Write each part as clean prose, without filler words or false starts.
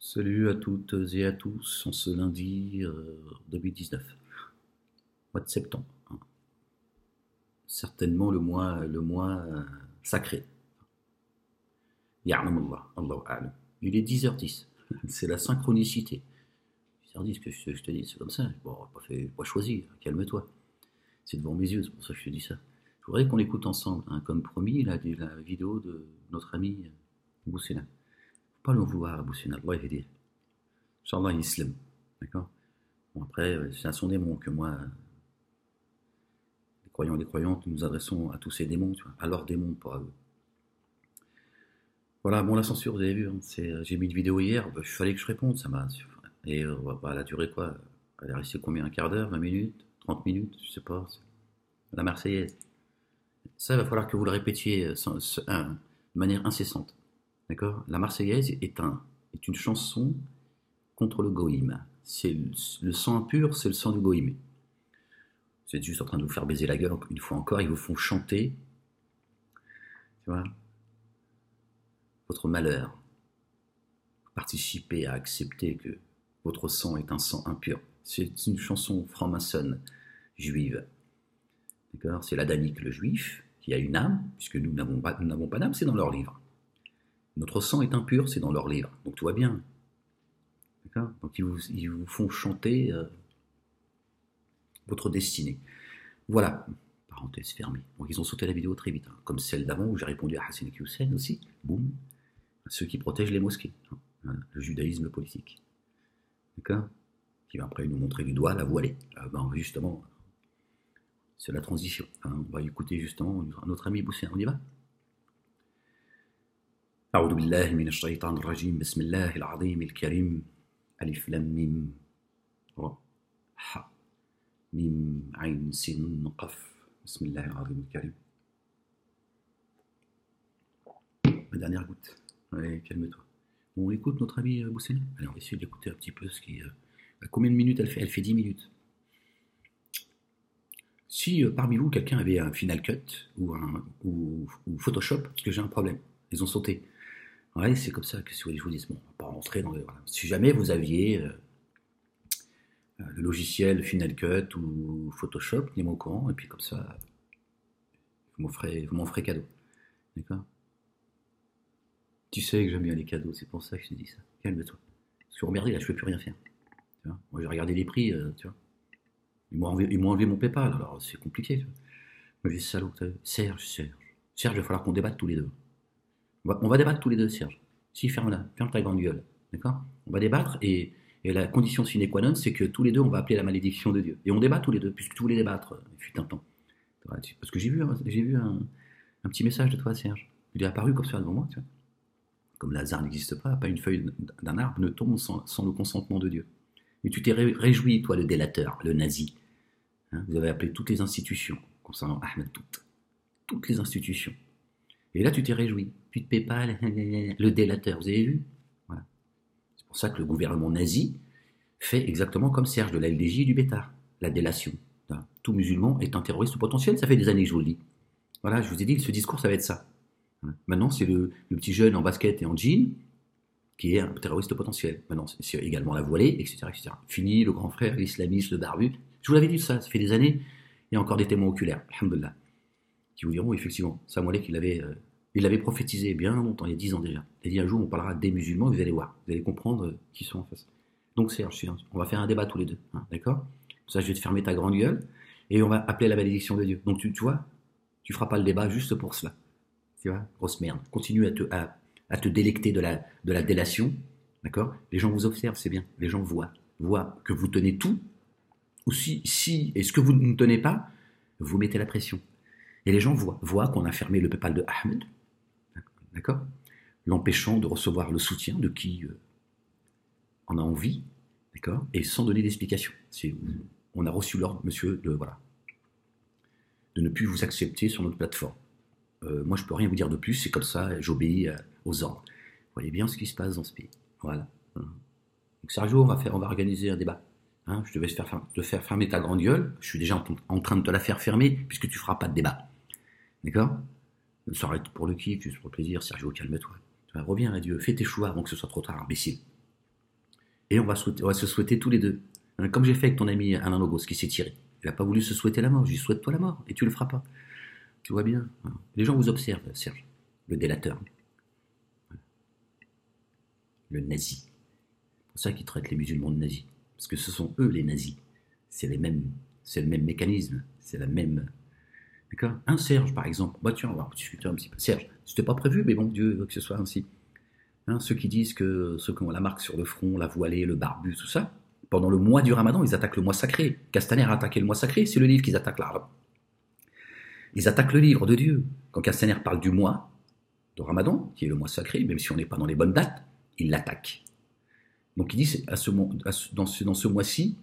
Salut à toutes et à tous en ce lundi 2019, mois de septembre, hein. Certainement le mois sacré. Ya'lam Allah, Allahu a'lam. Il est 10h10, c'est la synchronicité. 10h10, que je te dis, c'est comme ça. Bon, pas choisi, calme-toi. C'est devant mes yeux, c'est pour ça que je te dis ça. Je voudrais qu'on écoute ensemble, hein, comme promis, la vidéo de notre ami Boussena. Faut pas l'en vouloir à Boussena, Allah il dit. Inch'Allah, Islam. D'accord. Bon, après, c'est à son démon que moi, les croyants et les croyantes, nous nous adressons à tous ces démons, tu vois, à leurs démons, pas à eux. Voilà, bon, la censure, vous avez vu, hein, j'ai mis une vidéo hier, bah, il fallait que je réponde, ça m'a. Et bah, elle a duré quoi? Elle est restée combien? Un quart d'heure, 20 minutes, 30 minutes, je sais pas. La Marseillaise. Ça, il va falloir que vous le répétiez de manière incessante. D'accord. La Marseillaise est une chanson contre le goïm. C'est le sang impur, c'est le sang du goïm. Vous êtes juste en train de vous faire baiser la gueule une fois encore, ils vous font chanter, tu vois, votre malheur. Participez à accepter que votre sang est un sang impur. C'est une chanson franc-maçonne juive. D'accord. C'est l'adamique, le juif, qui a une âme, puisque nous n'avons pas d'âme, c'est dans leur livre. Notre sang est impur, c'est dans leur livre. Donc tout va bien. D'accord. Donc ils vous font chanter votre destinée. Voilà, parenthèse fermée. Donc ils ont sauté la vidéo très vite, hein, comme celle d'avant où j'ai répondu à Hassan Hussein aussi, boum, ceux qui protègent les mosquées, hein, le judaïsme politique. D'accord. Qui va après nous montrer du doigt la voilée. Ben justement, c'est la transition. Hein, on va écouter justement notre ami Boussien, on y va. أعوذ بالله من الشيطان الرجيم بسم الله العظيم الكريم ألف لام ميم را ح ميم عين سين قف بسم الله العظيم الكريم. La dernière goutte. Allez, calme-toi. On écoute notre ami Boussine. Allez, on va essayer d'écouter un petit peu ce qui. Combien de minutes elle fait? Elle fait 10 minutes. Si parmi vous quelqu'un avait un Final Cut ou Photoshop, parce que j'ai un problème, ils ont sauté. Ouais, c'est comme ça que si je vous dis, bon, on va pas rentrer dans les. Voilà. Si jamais vous aviez le logiciel Final Cut ou Photoshop, tenez-moi au courant, et puis comme ça, vous m'en ferez cadeau. D'accord. Tu sais que j'aime bien les cadeaux, c'est pour ça que je te dis ça. Calme-toi. Parce que regardez, là, je peux plus rien faire. Tu vois. Moi, j'ai regardé les prix, tu vois. Ils m'ont enlevé mon PayPal, alors c'est compliqué. Tu vois. Moi, j'ai salaud. Serge, il va falloir qu'on débatte tous les deux. On va débattre tous les deux, Serge. Si, ferme ta grande gueule. D'accord. On va débattre et la condition sine qua non, c'est que tous les deux, on va appeler la malédiction de Dieu. Et on débat tous les deux, puisque tous les débattre, il fut un temps. Parce que j'ai vu un petit message de toi, Serge. Il est apparu comme ça devant moi, tu vois. Comme le hasard n'existe pas une feuille d'un arbre ne tombe sans le consentement de Dieu. Et tu t'es réjoui, toi, le délateur, le nazi. Hein, vous avez appelé toutes les institutions, concernant Ahmed, toutes les institutions. Et là, tu t'es réjoui. Puis de PayPal, le délateur, vous avez vu? Voilà. C'est pour ça que le gouvernement nazi fait exactement comme Serge de la LDJ et du Bétard, la délation. Tout musulman est un terroriste potentiel, ça fait des années que je vous le dis. Voilà, je vous ai dit, ce discours, ça va être ça. Maintenant, c'est le petit jeune en basket et en jean qui est un terroriste potentiel. Maintenant, c'est également la voilée, etc., etc. Fini le grand frère, l'islamiste, le barbu. Je vous l'avais dit ça fait des années. Il y a encore des témoins oculaires, alhamdoulilah, qui vous diront effectivement, Sam Walek, il l'avait prophétisé bien longtemps, il y a 10 ans déjà. Il a dit un jour, on parlera des musulmans, vous allez voir, vous allez comprendre qui sont en face. Donc Serge, on va faire un débat tous les deux, hein, d'accord? Ça, je vais te fermer ta grande gueule et on va appeler la malédiction de Dieu. Donc tu vois, tu feras pas le débat juste pour cela. Tu vois, grosse merde. Continue à te délecter de la délation, d'accord? Les gens vous observent, c'est bien. Les gens voient que vous tenez tout, ou si et ce que vous ne tenez pas, vous mettez la pression. Et les gens voient qu'on a fermé le PayPal de Ahmed, d'accord? L'empêchant de recevoir le soutien de qui en a envie, d'accord? Et sans donner d'explication. On a reçu l'ordre, monsieur, de ne plus vous accepter sur notre plateforme. Moi, je peux rien vous dire de plus, c'est comme ça, j'obéis aux ordres. Vous voyez bien ce qui se passe dans ce pays. Voilà. Donc Sergio, on va organiser un débat. Hein, je devais te faire fermer ta grande gueule. Je suis déjà en train de te la faire fermer, puisque tu feras pas de débat. D'accord? Ça arrête pour le kiff, juste pour le plaisir. Sergio, calme-toi. Reviens à Dieu, fais tes choix avant que ce soit trop tard, imbécile. Et on va se souhaiter tous les deux. Hein, comme j'ai fait avec ton ami Alain Logos qui s'est tiré. Il n'a pas voulu se souhaiter la mort. Je lui souhaite-toi la mort et tu le feras pas. Tu vois bien. Hein. Les gens vous observent, Serge, le délateur, le nazi. C'est pour ça qu'ils traitent les musulmans de nazis. Parce que ce sont eux les nazis. C'est le même mécanisme. C'est la même. D'accord. Un Serge, par exemple. Bah tiens, on va discuter un petit peu. Serge, c'était pas prévu, mais bon, Dieu veut que ce soit ainsi. Hein, ceux qui disent que ceux qui ont la marque sur le front, la voilée, le barbu, tout ça, pendant le mois du Ramadan, ils attaquent le mois sacré. Castaner a attaqué le mois sacré, c'est le livre qu'ils attaquent là. Ils attaquent le livre de Dieu. Quand Castaner parle du mois de Ramadan, qui est le mois sacré, même si on n'est pas dans les bonnes dates, il l'attaque. Donc il dit dans ce mois-ci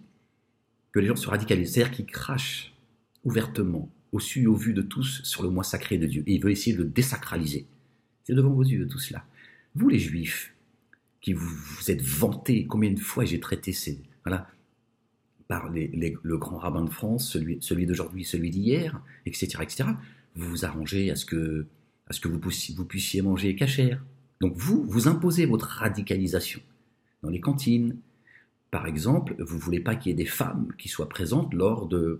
que les gens se radicalisent, c'est-à-dire qu'ils crachent ouvertement, au su et au vu de tous, sur le mois sacré de Dieu. Et il veut essayer de le désacraliser. C'est devant vos yeux tout cela. Vous les Juifs, qui vous êtes vantés, combien de fois j'ai traité par le grand rabbin de France, celui d'aujourd'hui, celui d'hier, etc., etc., vous vous arrangez à ce que vous puissiez manger cachère. Donc vous imposez votre radicalisation. Dans les cantines, par exemple, vous ne voulez pas qu'il y ait des femmes qui soient présentes lors du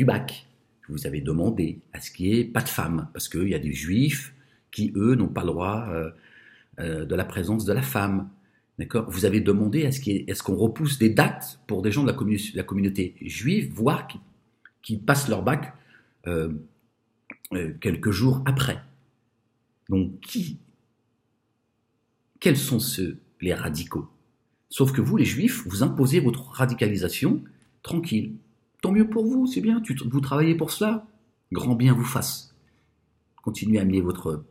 bac. Vous avez demandé à ce qu'il n'y ait pas de femmes, parce qu'il y a des juifs qui, eux, n'ont pas le droit de la présence de la femme. D'accord. Vous avez demandé est-ce qu'on repousse des dates pour des gens de la communauté juive, voire qui passent leur bac quelques jours après. Donc, quels sont les radicaux? Sauf que vous, les juifs, vous imposez votre radicalisation tranquille. Tant mieux pour vous, c'est bien, vous travaillez pour cela. Grand bien vous fasse. Continuez à amener votre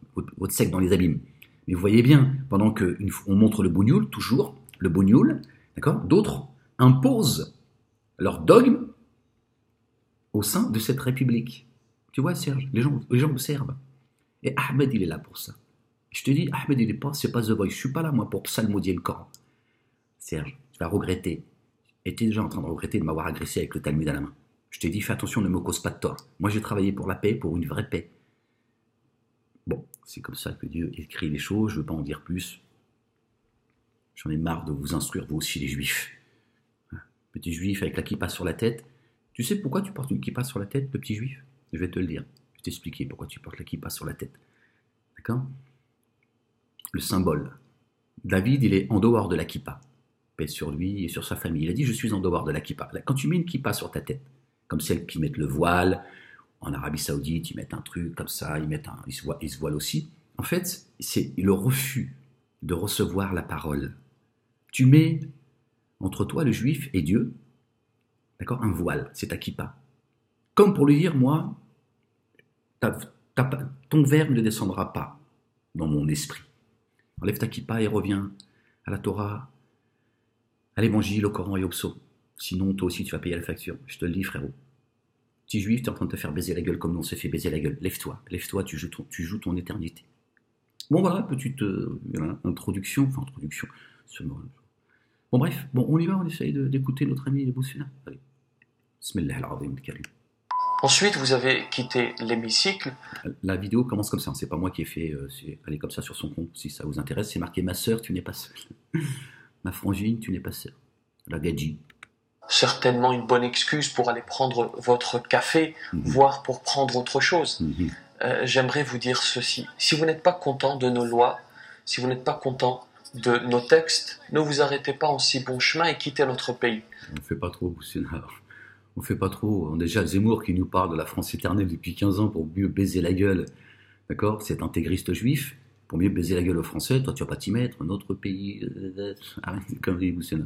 secte dans les abîmes. Mais vous voyez bien, pendant qu'on montre le bougnoul, toujours, le bougnoul, d'accord, d'autres imposent leur dogme au sein de cette république. Tu vois, Serge, les gens observent. Et Ahmed, il est là pour ça. Je te dis, Ahmed, c'est pas The Voice. Je suis pas là, moi, pour psalmodier le Coran. Serge, tu vas regretter. Et tu es déjà en train de regretter de m'avoir agressé avec le Talmud à la main. Je t'ai dit, fais attention, ne me cause pas de tort. Moi, j'ai travaillé pour la paix, pour une vraie paix. Bon, c'est comme ça que Dieu écrit les choses, je ne veux pas en dire plus. J'en ai marre de vous instruire, vous aussi, les juifs. Petit juif avec la kippa sur la tête. Tu sais pourquoi tu portes une kippa sur la tête, le petit juif? Je vais te le dire. Je vais t'expliquer pourquoi tu portes la kippa sur la tête. D'accord? Le symbole. David, il est en dehors de la kippa. Paix sur lui et sur sa famille. Il a dit, je suis en dehors de la kippa. Quand tu mets une kippa sur ta tête, comme celles qui mettent le voile, en Arabie Saoudite, ils mettent un truc comme ça, ils se voilent aussi. En fait, c'est le refus de recevoir la parole. Tu mets entre toi, le juif, et Dieu, d'accord, un voile, c'est ta kippa. Comme pour lui dire, moi, ton verbe ne descendra pas dans mon esprit. Enlève ta kippa et reviens à la Torah, à l'évangile, au Coran et au psaume. Sinon, toi aussi, tu vas payer la facture. Je te le dis, frérot. Petit juif, tu es en train de te faire baiser la gueule comme nous on s'est fait baiser la gueule. Lève-toi, tu joues ton éternité. Bon, voilà, petite introduction. Bon, bref, on y va, on essaye d'écouter notre ami Boussina. Allez. Bismillah al-Azim al-Karim. Ensuite, vous avez quitté l'hémicycle. La vidéo commence comme ça, c'est pas moi qui ai fait, elle est comme ça sur son compte, si ça vous intéresse, c'est marqué « Ma sœur, tu n'es pas seule ». Ma frangine, tu n'es pas seule. La gadji. Certainement une bonne excuse pour aller prendre votre café, voire pour prendre autre chose. J'aimerais vous dire ceci. Si vous n'êtes pas content de nos lois, si vous n'êtes pas content de nos textes, ne vous arrêtez pas en si bon chemin et quittez notre pays. On ne fait pas trop, Boussina. On fait pas trop. On a déjà Zemmour qui nous parle de la France éternelle depuis 15 ans pour mieux baiser la gueule. D'accord? Cet intégriste juif, pour mieux baiser la gueule aux Français, toi tu vas pas t'y mettre, notre pays. Arrête les conneries, Boussina.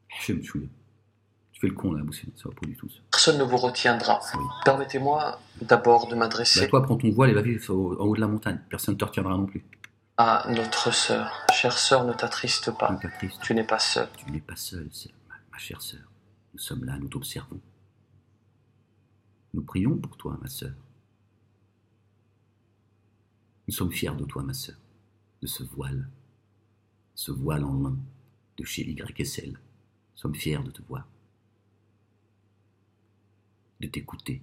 Tu fais le con là, Boussina, ça va pas du tout ça. Personne ne vous retiendra. Oui. Permettez-moi d'abord de m'adresser. Toi, prends ton voile et va vivre en haut de la montagne. Personne ne te retiendra non plus. À notre sœur. Chère sœur, ne t'attriste pas. Tu n'es pas seule. Tu n'es pas seule, ma chère sœur. Nous sommes là, nous t'observons. Nous prions pour toi, ma sœur. Nous sommes fiers de toi, ma sœur, de ce voile en lin de chez YSL. Nous sommes fiers de te voir, de t'écouter,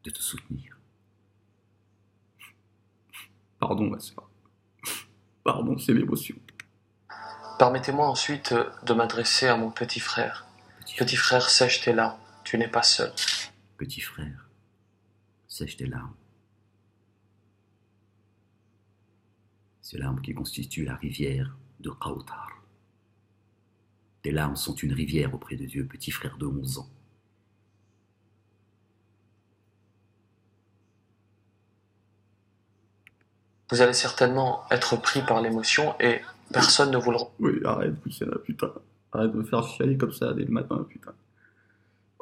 de te soutenir. Pardon, ma sœur. Pardon, c'est l'émotion. Permettez-moi ensuite de m'adresser à mon petit frère. Petit frère, sèche tes larmes, tu n'es pas seul. Petit frère, sèche tes larmes. Ces larmes qui constituent la rivière de Kautar. Tes larmes sont une rivière auprès de Dieu, petit frère de 11 ans. Vous allez certainement être pris par l'émotion et personne ne vous le... Oui, arrête, Boussena, putain. Arrête de me faire chialer comme ça dès le matin, putain.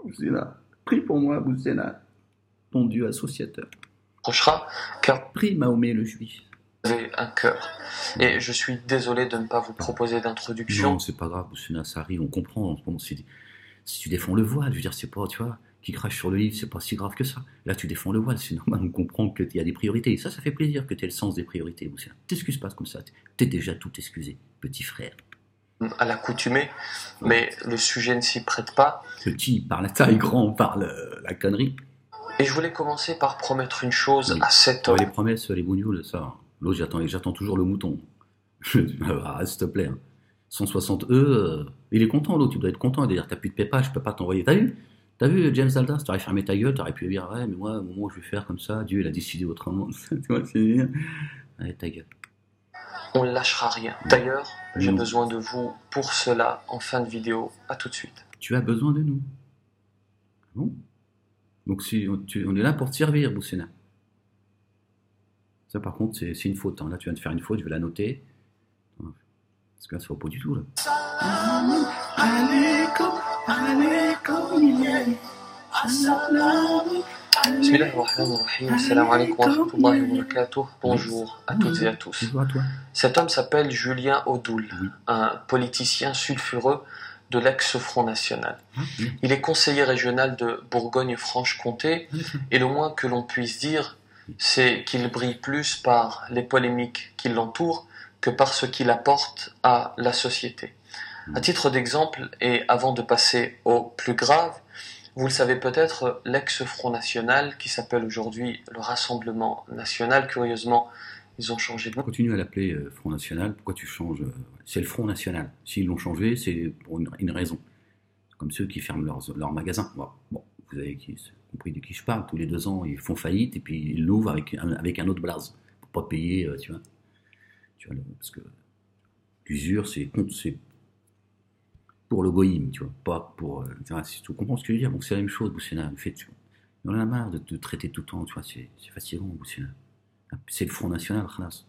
Boussena, prie pour moi, Boussena, ton Dieu associateur. reprochera, car Prie Mahomet le juif. vous avez un cœur. Et je suis désolé de ne pas vous proposer d'introduction. Non, c'est pas grave, Boussena, ça arrive, on comprend. Si tu défends le voile, je veux dire, c'est pas, tu vois, qui crache sur le livre, c'est pas si grave que ça. Là, tu défends le voile, c'est normal, on comprend qu'il y a des priorités. Ça fait plaisir que tu aies le sens des priorités, Boussena. T'excuses pas comme ça, t'es déjà tout excusé, petit frère. À l'accoutumée, mais le sujet ne s'y prête pas. Petit par la taille, grand par la connerie. Et je voulais commencer par promettre une chose Oui. à cet homme. Les promesses, les bougnoules, ça. L'autre, j'attends toujours le mouton. Arrête, s'il te plaît. 160 il est content, l'autre, tu dois être content. D'ailleurs, t'as plus de pépa, je peux pas t'envoyer. T'as vu James Alda, si t'aurais fermé ta gueule, t'aurais pu dire, ouais, mais moi, au moment où je vais faire comme ça, Dieu, il a décidé autrement. Tu vois, c'est... Allez, ta gueule. On ne lâchera rien. D'ailleurs, j'ai besoin de vous pour cela en fin de vidéo. À tout de suite. Tu as besoin de nous. Bon. Donc, on est là pour te servir, Boussena. Ça, par contre, c'est une faute. Hein. Là, tu viens de faire une faute, je vais la noter. Parce que là, ça va pas du tout, là. Bismillahirrahmanirrahim. Assalamu alaikum wa rahmatullahi wa barakatuh. Bonjour à toutes et à tous. Bonjour à toi. Cet homme s'appelle Julien Audoul, un politicien sulfureux de l'ex-Front National. Il est conseiller régional de Bourgogne-Franche-Comté et le moins que l'on puisse dire, c'est qu'il brille plus par les polémiques qui l'entourent que par ce qu'il apporte à la société. À titre d'exemple, et avant de passer au plus grave, vous le savez peut-être, l'ex-Front National, qui s'appelle aujourd'hui le Rassemblement National, curieusement, ils ont changé de nom. Continue à l'appeler Front National, pourquoi tu changes C'est le Front National. S'ils l'ont changé, c'est pour une raison. Comme ceux qui ferment leurs magasins. Bon, vous avez compris de qui je parle. Tous les 2 ans, ils font faillite et puis ils l'ouvrent avec un autre blaze. Pour pas payer, tu vois, parce que l'usure, c'est pour le goïm, tu vois, pas pour... tu comprends ce que je veux dire? Donc c'est la même chose, Boussena. On en a marre de te traiter tout le temps, tu vois, c'est fatigant, Boussena. C'est le Front National, khalas.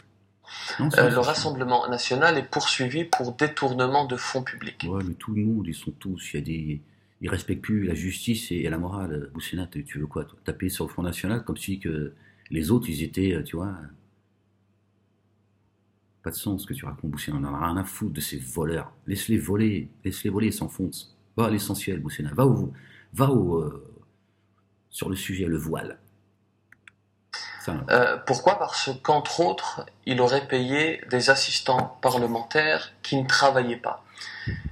Le Rassemblement National est poursuivi pour détournement de fonds publics. Ouais, mais tout le monde, ils sont tous... Ils respectent plus la justice et la morale. Boussena, tu veux quoi, toi? Taper sur le Front National comme si que les autres, ils étaient, tu vois... Pas de sens ce que tu racontes, Boussena. On en a rien à foutre de ces voleurs. Laisse-les voler, ils s'enfoncent. Va à l'essentiel, Boussena. Va sur le sujet, le voile. Pourquoi? Parce qu'entre autres, il aurait payé des assistants parlementaires qui ne travaillaient pas.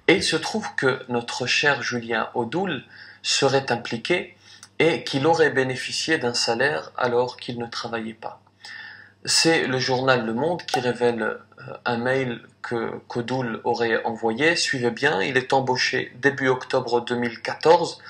Et il se trouve que notre cher Julien Audoul serait impliqué et qu'il aurait bénéficié d'un salaire alors qu'il ne travaillait pas. C'est le journal Le Monde qui révèle un mail que qu'Audoul aurait envoyé. Suivez bien, il est embauché début octobre 2014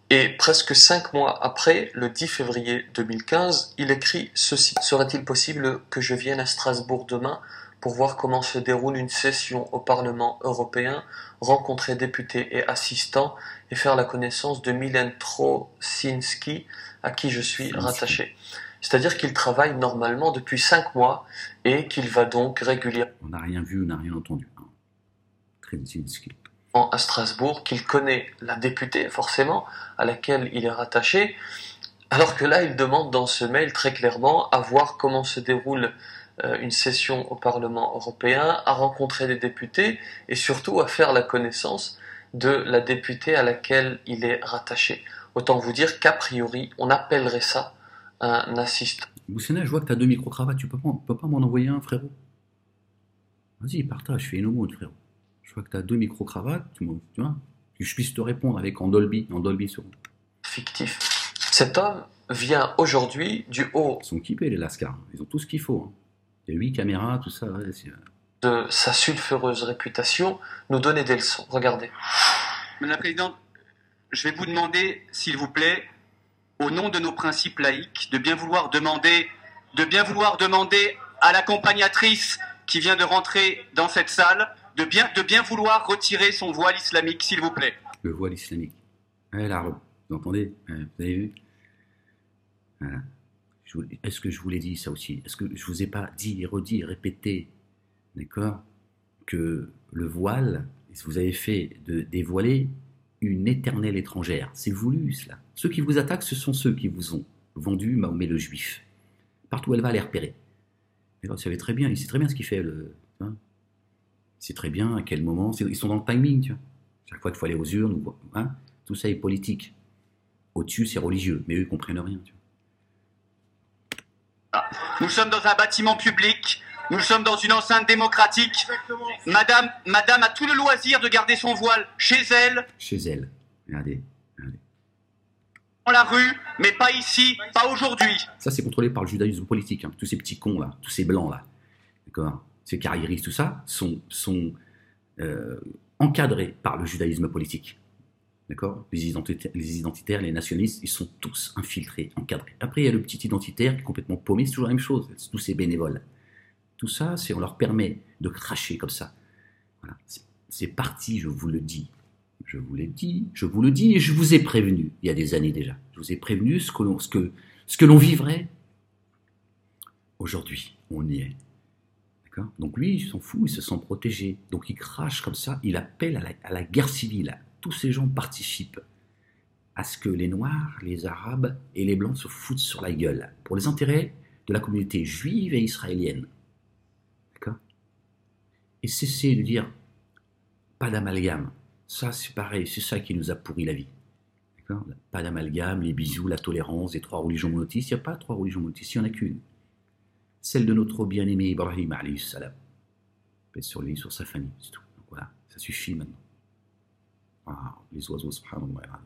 et presque 5 mois après, le 10 février 2015, il écrit ceci. Serait-il possible que je vienne à Strasbourg demain pour voir comment se déroule une session au Parlement européen, rencontrer députés et assistants et faire la connaissance de Milen Trosinski, à qui je suis rattaché. C'est-à-dire qu'il travaille normalement depuis 5 mois et qu'il va donc régulièrement... On n'a rien vu, on n'a rien entendu. Trosinski. À Strasbourg, qu'il connaît la députée, forcément, à laquelle il est rattaché, alors que là, il demande dans ce mail très clairement à voir comment se déroule une session au Parlement européen, à rencontrer des députés et surtout à faire la connaissance de la députée à laquelle il est rattaché. Autant vous dire qu'a priori, on appellerait ça un assistant. Boussena, je vois que tu as 2 micro-cravates, tu peux pas m'en envoyer un, frérot? Vas-y, partage, fais une aumône, frérot. Je vois que tu as 2 micro-cravates, tu vois, que je puisse te répondre avec en Dolby sur... Fictif. Cet homme vient aujourd'hui du haut... Ils sont équipés, les Lascars, ils ont tout ce qu'il faut. Hein. Il y a 8 caméras, tout ça, ouais, de sa sulfureuse réputation, nous donner des leçons. Regardez. Madame la Présidente, je vais vous demander, s'il vous plaît, au nom de nos principes laïques, de bien vouloir demander à l'accompagnatrice qui vient de rentrer dans cette salle, de bien vouloir retirer son voile islamique, s'il vous plaît. Le voile islamique. L'arabe, vous entendez? Vous avez vu? Voilà. Est-ce que je vous l'ai dit ça aussi? Est-ce que je vous ai pas dit et redit et répété, d'accord, que le voile, vous avez fait de dévoiler une éternelle étrangère. C'est voulu, cela. Ceux qui vous attaquent, ce sont ceux qui vous ont vendu Mahomet le juif. Partout où elle va, les repérer. Et alors, il sait très bien ce qu'il fait. Il sait très bien à quel moment. Ils sont dans le timing, tu vois. Chaque fois qu'il faut aller aux urnes, tout ça est politique. Au-dessus, c'est religieux, mais eux, ils ne comprennent rien, tu vois. Nous sommes dans un bâtiment public. Nous sommes dans une enceinte démocratique. Madame a tout le loisir de garder son voile chez elle. Chez elle. Regardez. Dans la rue, mais pas ici, pas aujourd'hui. Ça, c'est contrôlé par le judaïsme politique. Tous ces petits cons, là, tous ces blancs, là. D'accord? Ces carriéristes, tout ça, sont encadrés par le judaïsme politique. D'accord? Les identitaires, les nationalistes, ils sont tous infiltrés, encadrés. Après, il y a le petit identitaire qui est complètement paumé, c'est toujours la même chose. Tous ces bénévoles. Tout ça, on leur permet de cracher comme ça. Voilà. C'est parti, je vous le dis. Je vous l'ai dit, je vous le dis et je vous ai prévenu, il y a des années déjà. Je vous ai prévenu ce que l'on vivrait. Aujourd'hui, on y est. D'accord? Donc lui, il s'en fout, il se sent protégé. Donc il crache comme ça, il appelle à la guerre civile. Tous ces gens participent à ce que les Noirs, les Arabes et les Blancs se foutent sur la gueule pour les intérêts de la communauté juive et israélienne. Et cessez de dire pas d'amalgame. Ça, c'est pareil, c'est ça qui nous a pourri la vie. D'accord? Pas d'amalgame, les bisous, la tolérance, les trois religions monothéistes. Il n'y a pas trois religions monothéistes, il n'y en a qu'une. Celle de notre bien-aimé Ibrahim, alayhi salam. Paix sur lui, sur sa famille, c'est tout. Donc voilà, ça suffit maintenant. Ah, les oiseaux, subhanallah.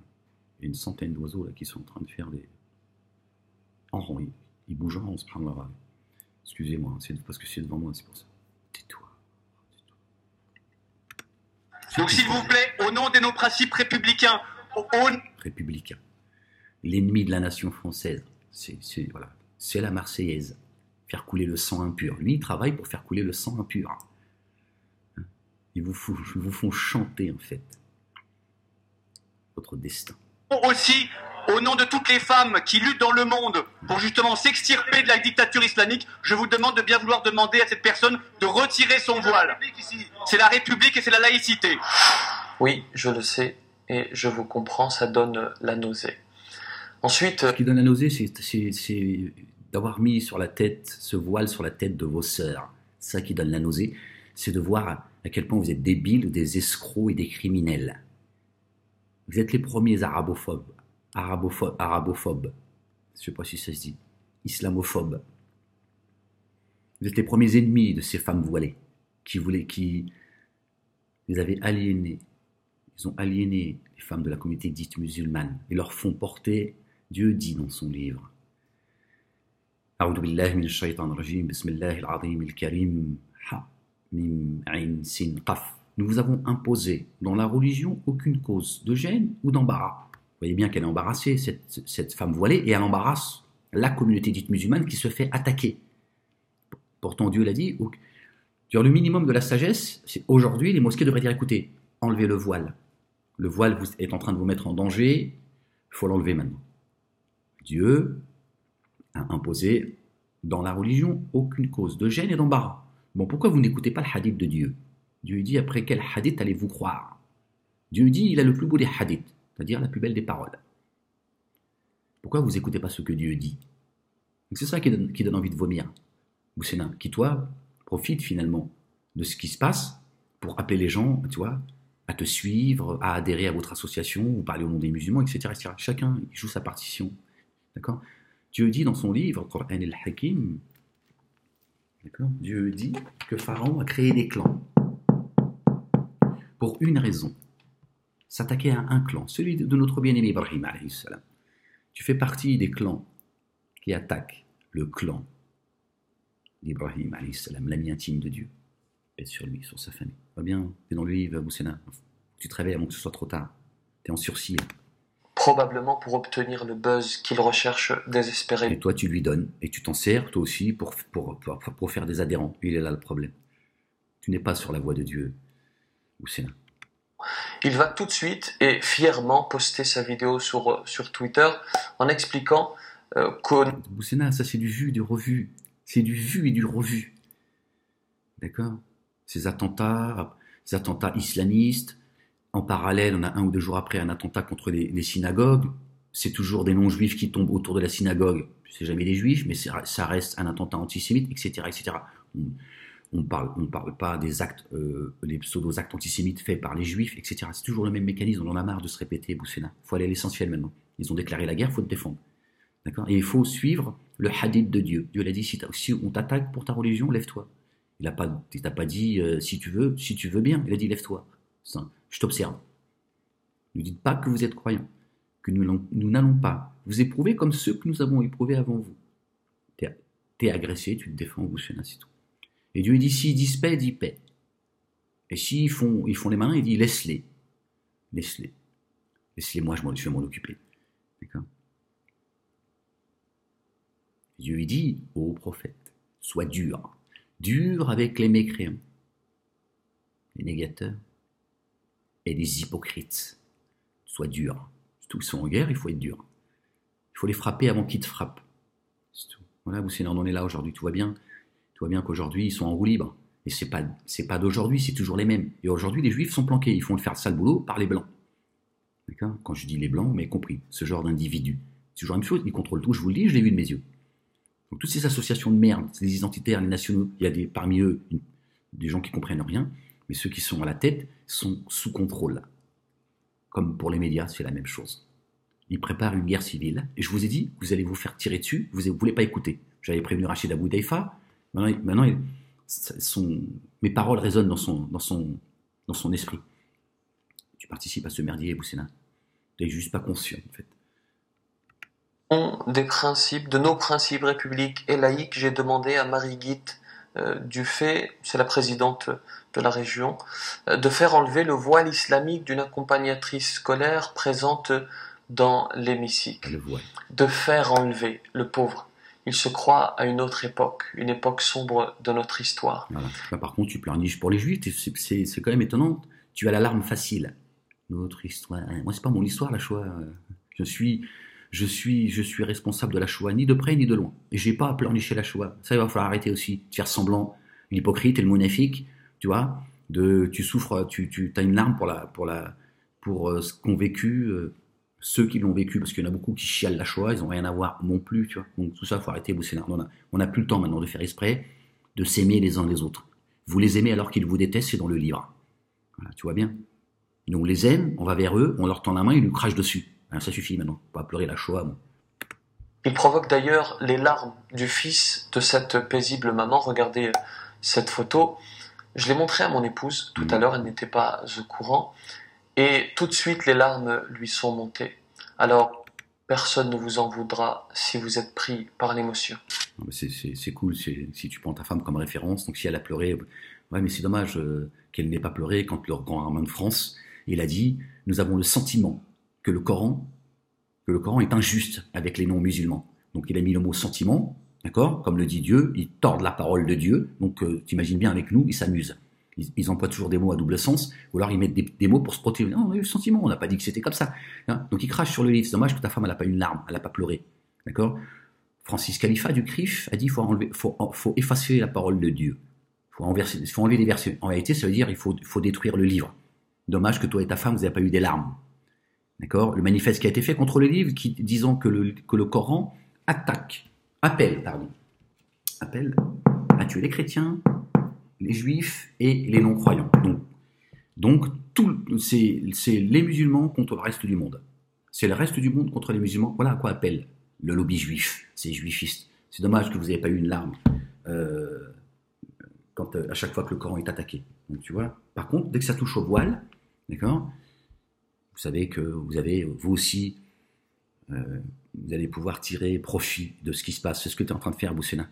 Il y a une centaine d'oiseaux là qui sont en train de faire des. En rond, ils bougent en rond, subhanallah. Excusez-moi, c'est parce que c'est devant moi, c'est pour ça. Tais-toi. Donc s'il vous plaît, au nom de nos principes républicains, républicain. L'ennemi de la nation française, c'est la Marseillaise. Faire couler le sang impur. Lui, il travaille pour faire couler le sang impur. Ils vous font chanter, en fait, votre destin. Aussi, au nom de toutes les femmes qui luttent dans le monde pour justement s'extirper de la dictature islamique, je vous demande de bien vouloir demander à cette personne de retirer son voile. C'est la République et c'est la laïcité. Oui, je le sais et je vous comprends, ça donne la nausée. Ensuite, ce qui donne la nausée, c'est d'avoir mis sur la tête ce voile sur la tête de vos sœurs. Ça qui donne la nausée, c'est de voir à quel point vous êtes débiles, des escrocs et des criminels. Vous êtes les premiers arabophobes. Je ne sais pas si ça se dit, islamophobes. Vous êtes les premiers ennemis de ces femmes voilées qui les avaient aliénées. Ils ont aliéné les femmes de la communauté dite musulmane et leur font porter, Dieu dit dans son livre, A'udhu billahi minash shaitanir rajim, bismillahil azimil karim, ha, mim, ain, sin, qaf. Nous vous avons imposé dans la religion aucune cause de gêne ou d'embarras. Vous voyez bien qu'elle est embarrassée, cette femme voilée, et elle embarrasse la communauté dite musulmane qui se fait attaquer. Pourtant, Dieu l'a dit. Le minimum de la sagesse, c'est aujourd'hui, les mosquées devraient dire, écoutez, enlevez le voile. Le voile est en train de vous mettre en danger, il faut l'enlever maintenant. Dieu a imposé dans la religion aucune cause de gêne et d'embarras. Bon, pourquoi vous n'écoutez pas le hadith de Dieu? Dieu dit, après quel hadith allez-vous croire? Dieu dit, il a le plus beau des hadiths, c'est-à-dire la plus belle des paroles. Pourquoi vous n'écoutez pas ce que Dieu dit? C'est ça qui donne envie de vomir. Boussena, qui toi, profite finalement de ce qui se passe pour appeler les gens, tu vois, à te suivre, à adhérer à votre association, ou parler au nom des musulmans, etc., etc. Chacun joue sa partition. D'accord? Dieu dit dans son livre, Qur'an al-Hakim, d'accord? Dieu dit que Pharaon a créé des clans. Pour une raison, s'attaquer à un clan, celui de notre bien-aimé Ibrahim alayhi salam. Tu fais partie des clans qui attaquent le clan d'Ibrahim alayhi salam, l'ami intime de Dieu. Paix sur lui, sur sa famille. Va bien, t'es dans le lit, Boussena. Tu te réveilles avant que ce soit trop tard. T'es en sursis. Là. Probablement pour obtenir le buzz qu'il recherche Et désespérément. toi, tu lui donnes. Et tu t'en sers, toi aussi, pour faire des adhérents. Il est là le problème. Tu n'es pas sur la voie de Dieu, Boussena. Il va tout de suite et fièrement poster sa vidéo sur Twitter en expliquant qu'on... Boussena, ça c'est du vu, du revu. C'est du vu et du revu. D'accord? Ces attentats islamistes. En parallèle, on a 1 ou 2 jours après un attentat contre les synagogues. C'est toujours des non-juifs qui tombent autour de la synagogue. C'est jamais des juifs, mais ça reste un attentat antisémite, etc., etc. On parle pas des actes, les pseudo-actes antisémites faits par les juifs, etc. C'est toujours le même mécanisme. On en a marre de se répéter, Boussena. Il faut aller à l'essentiel maintenant. Ils ont déclaré la guerre, il faut te défendre. D'accord? Et il faut suivre le hadith de Dieu. Dieu l'a dit, si on t'attaque pour ta religion, lève-toi. Il t'a pas dit si tu veux bien. Il a dit lève-toi. Je t'observe. Ne dites pas que vous êtes croyants, que nous n'allons pas vous éprouver comme ceux que nous avons éprouvés avant vous. T'es agressé, tu te défends, Boussena, c'est tout. Et Dieu dit, s'ils disent paix, dit paix. Et s'ils font les malins, il dit laisse-les. Laisse-les. Laisse-les, moi je vais m'en occuper. D'accord? Dieu lui dit ô prophète, sois dur. Dur avec les mécréants, les négateurs et les hypocrites. Sois dur. Surtout qu'ils sont en guerre, il faut être dur. Il faut les frapper avant qu'ils te frappent. C'est tout. Voilà, Boussena, on en est là aujourd'hui, tu vois bien qu'aujourd'hui, ils sont en roue libre. Et c'est pas d'aujourd'hui, c'est toujours les mêmes. Et aujourd'hui, les juifs sont planqués. Ils font le faire sale boulot par les blancs. D'accord? Quand je dis les blancs, vous m'avez compris. Ce genre d'individus. C'est toujours la même chose. Ils contrôlent tout. Je vous le dis, je l'ai vu de mes yeux. Donc, toutes ces associations de merde, les identitaires, les nationaux, il y a parmi eux des gens qui comprennent rien. Mais ceux qui sont à la tête sont sous contrôle. Comme pour les médias, c'est la même chose. Ils préparent une guerre civile. Et je vous ai dit, vous allez vous faire tirer dessus. Vous ne voulez pas écouter. J'avais prévenu Rachid Abou Daifa. Maintenant mes paroles résonnent dans son esprit. Tu participes à ce merdier, Boussena. Tu n'es juste pas conscient, en fait. De nos principes républiques et laïques, j'ai demandé à Marie-Guit Dufay, c'est la présidente de la région, de faire enlever le voile islamique d'une accompagnatrice scolaire présente dans l'hémicycle. De faire enlever le pauvre. Il se croit à une autre époque, une époque sombre de notre histoire. Voilà. Là, par contre, tu pleurniches pour les juifs, c'est quand même étonnant. Tu as la larme facile. Notre histoire. Moi, c'est pas mon histoire, la Shoah. Je suis responsable de la Shoah, ni de près ni de loin. Et j'ai pas à pleurnicher la Shoah. Ça, il va falloir arrêter aussi. De faire semblant, l'hypocrite et le monafique, tu vois. Tu souffres, tu as une larme pour ce qu'ont vécu. Ceux qui l'ont vécu, parce qu'il y en a beaucoup qui chialent la Shoah, ils n'ont rien à voir non plus, tu vois. Donc tout ça, il faut arrêter, Boussena. On n'a plus le temps maintenant de faire exprès, de s'aimer les uns les autres. Vous les aimez alors qu'ils vous détestent, c'est dans le livre. Voilà, tu vois bien. Nous, on les aime, on va vers eux, on leur tend la main, ils nous crachent dessus. Alors, ça suffit maintenant, pas pleurer la Shoah. Bon. Il provoque d'ailleurs les larmes du fils de cette paisible maman. Regardez cette photo. Je l'ai montrée à mon épouse tout à l'heure, elle n'était pas au courant. Et tout de suite, les larmes lui sont montées. Alors, personne ne vous en voudra si vous êtes pris par l'émotion. C'est cool si tu prends ta femme comme référence. Donc, si elle a pleuré, ouais, mais c'est dommage qu'elle n'ait pas pleuré quand leur grand Armand de France, il a dit, nous avons le sentiment que le Coran est injuste avec les non-musulmans. Donc, il a mis le mot sentiment, d'accord? Comme le dit Dieu, ils tordent la parole de Dieu. Donc, t'imagines bien avec nous, ils s'amusent. Ils emploient toujours des mots à double sens, ou alors ils mettent des mots pour se protéger. Non, on a eu le sentiment, on n'a pas dit que c'était comme ça. Hein, donc ils crachent sur le livre. C'est dommage que ta femme, elle n'a pas une larme, elle n'a pas pleuré. D'accord? Francis Khalifa du CRIF a dit qu'il faut effacer la parole de Dieu. Il faut enlever des versets. En réalité, ça veut dire qu'il faut détruire le livre. Dommage que toi et ta femme, vous n'avez pas eu des larmes. D'accord? Le manifeste qui a été fait contre le livre, disant que le Coran appelle à tuer les chrétiens, les juifs et les non-croyants. Donc c'est les musulmans contre le reste du monde. C'est le reste du monde contre les musulmans. Voilà à quoi appelle le lobby juif, ces juifistes. C'est dommage que vous n'ayez pas eu une larme à chaque fois que le Coran est attaqué. Donc, tu vois. Par contre, dès que ça touche au voile, d'accord, vous savez que vous aussi, vous allez pouvoir tirer profit de ce qui se passe. C'est ce que tu es en train de faire, Boussena.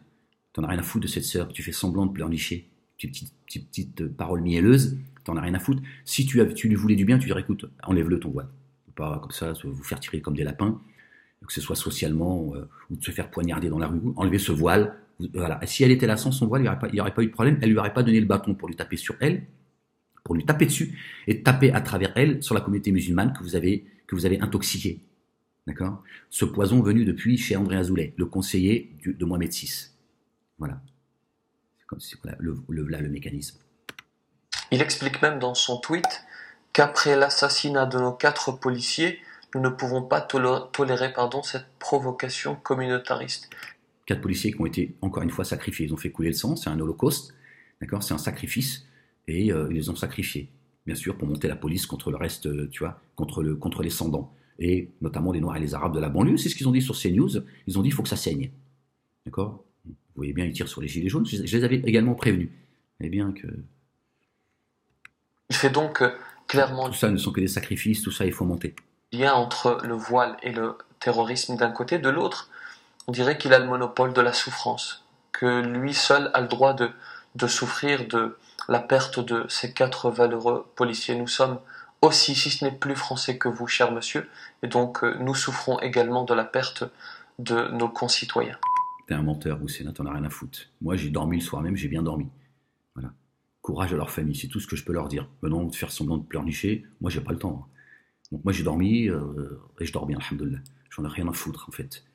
Tu n'en as rien à foutre de cette sœur. Tu fais semblant de pleurnicher. petite parole mielleuse, t'en as rien à foutre. Si tu lui voulais du bien, tu dirais, écoute, enlève-le ton voile. Pas comme ça, vous faire tirer comme des lapins, que ce soit socialement, ou de se faire poignarder dans la rue, enlever ce voile. Voilà. Et si elle était là sans son voile, il n'y aurait pas eu de problème, elle lui aurait pas donné le bâton pour lui taper sur elle, pour lui taper dessus, et taper à travers elle sur la communauté musulmane que vous avez intoxiquée. D'accord? Ce poison venu depuis chez André Azoulay, le conseiller de Mohamed VI. Voilà. Voilà le mécanisme. Il explique même dans son tweet qu'après l'assassinat de nos 4 policiers, nous ne pouvons pas tolérer cette provocation communautariste. 4 policiers qui ont été, encore une fois, sacrifiés. Ils ont fait couler le sang, c'est un holocauste, d'accord, c'est un sacrifice, et ils les ont sacrifiés, bien sûr, pour monter la police contre le reste, tu vois, contre les sans-dents, et notamment les Noirs et les Arabes de la banlieue. C'est ce qu'ils ont dit sur CNews, ils ont dit il faut que ça saigne, d'accord. Vous voyez bien, ils tirent sur les gilets jaunes, je les avais également prévenus. Vous voyez bien que... Il fait donc clairement... Tout ça ne sont que des sacrifices, tout ça il faut monter. Lien entre le voile et le terrorisme d'un côté, de l'autre, on dirait qu'il a le monopole de la souffrance, que lui seul a le droit de souffrir de la perte de ces 4 valeureux policiers. Nous sommes aussi, si ce n'est plus français que vous, cher monsieur, et donc nous souffrons également de la perte de nos concitoyens. T'es un menteur, Boussena, t'en as rien à foutre. Moi j'ai dormi le soir même, j'ai bien dormi. Voilà. Courage à leur famille, c'est tout ce que je peux leur dire. Maintenant, de faire semblant de pleurnicher, moi j'ai pas le temps. Donc moi j'ai dormi, et je dors bien, alhamdoulilah. J'en ai rien à foutre en fait.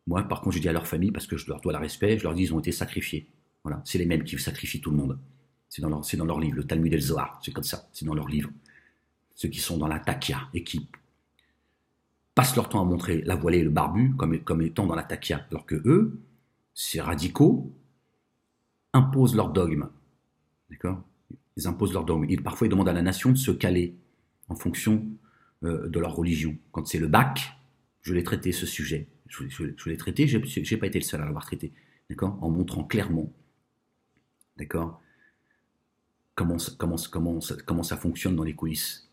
Moi par contre je dis à leur famille, parce que je leur dois le respect, je leur dis ils ont été sacrifiés. Voilà, c'est les mêmes qui sacrifient tout le monde. C'est dans leur livre, le Talmud el-Zohar, c'est comme ça, c'est dans leur livre. Ceux qui sont dans la takia et qui passent leur temps à montrer la voilée et le barbu comme étant dans la takia, alors que eux, ces radicaux, imposent leur dogme. D'accord ? Ils imposent leur dogme. Parfois ils demandent à la nation de se caler en fonction de leur religion. Quand c'est le bac, je l'ai traité ce sujet. Je l'ai traité, j'ai pas été le seul à l'avoir traité. D'accord ? En montrant clairement, d'accord, comment ça fonctionne dans les coulisses.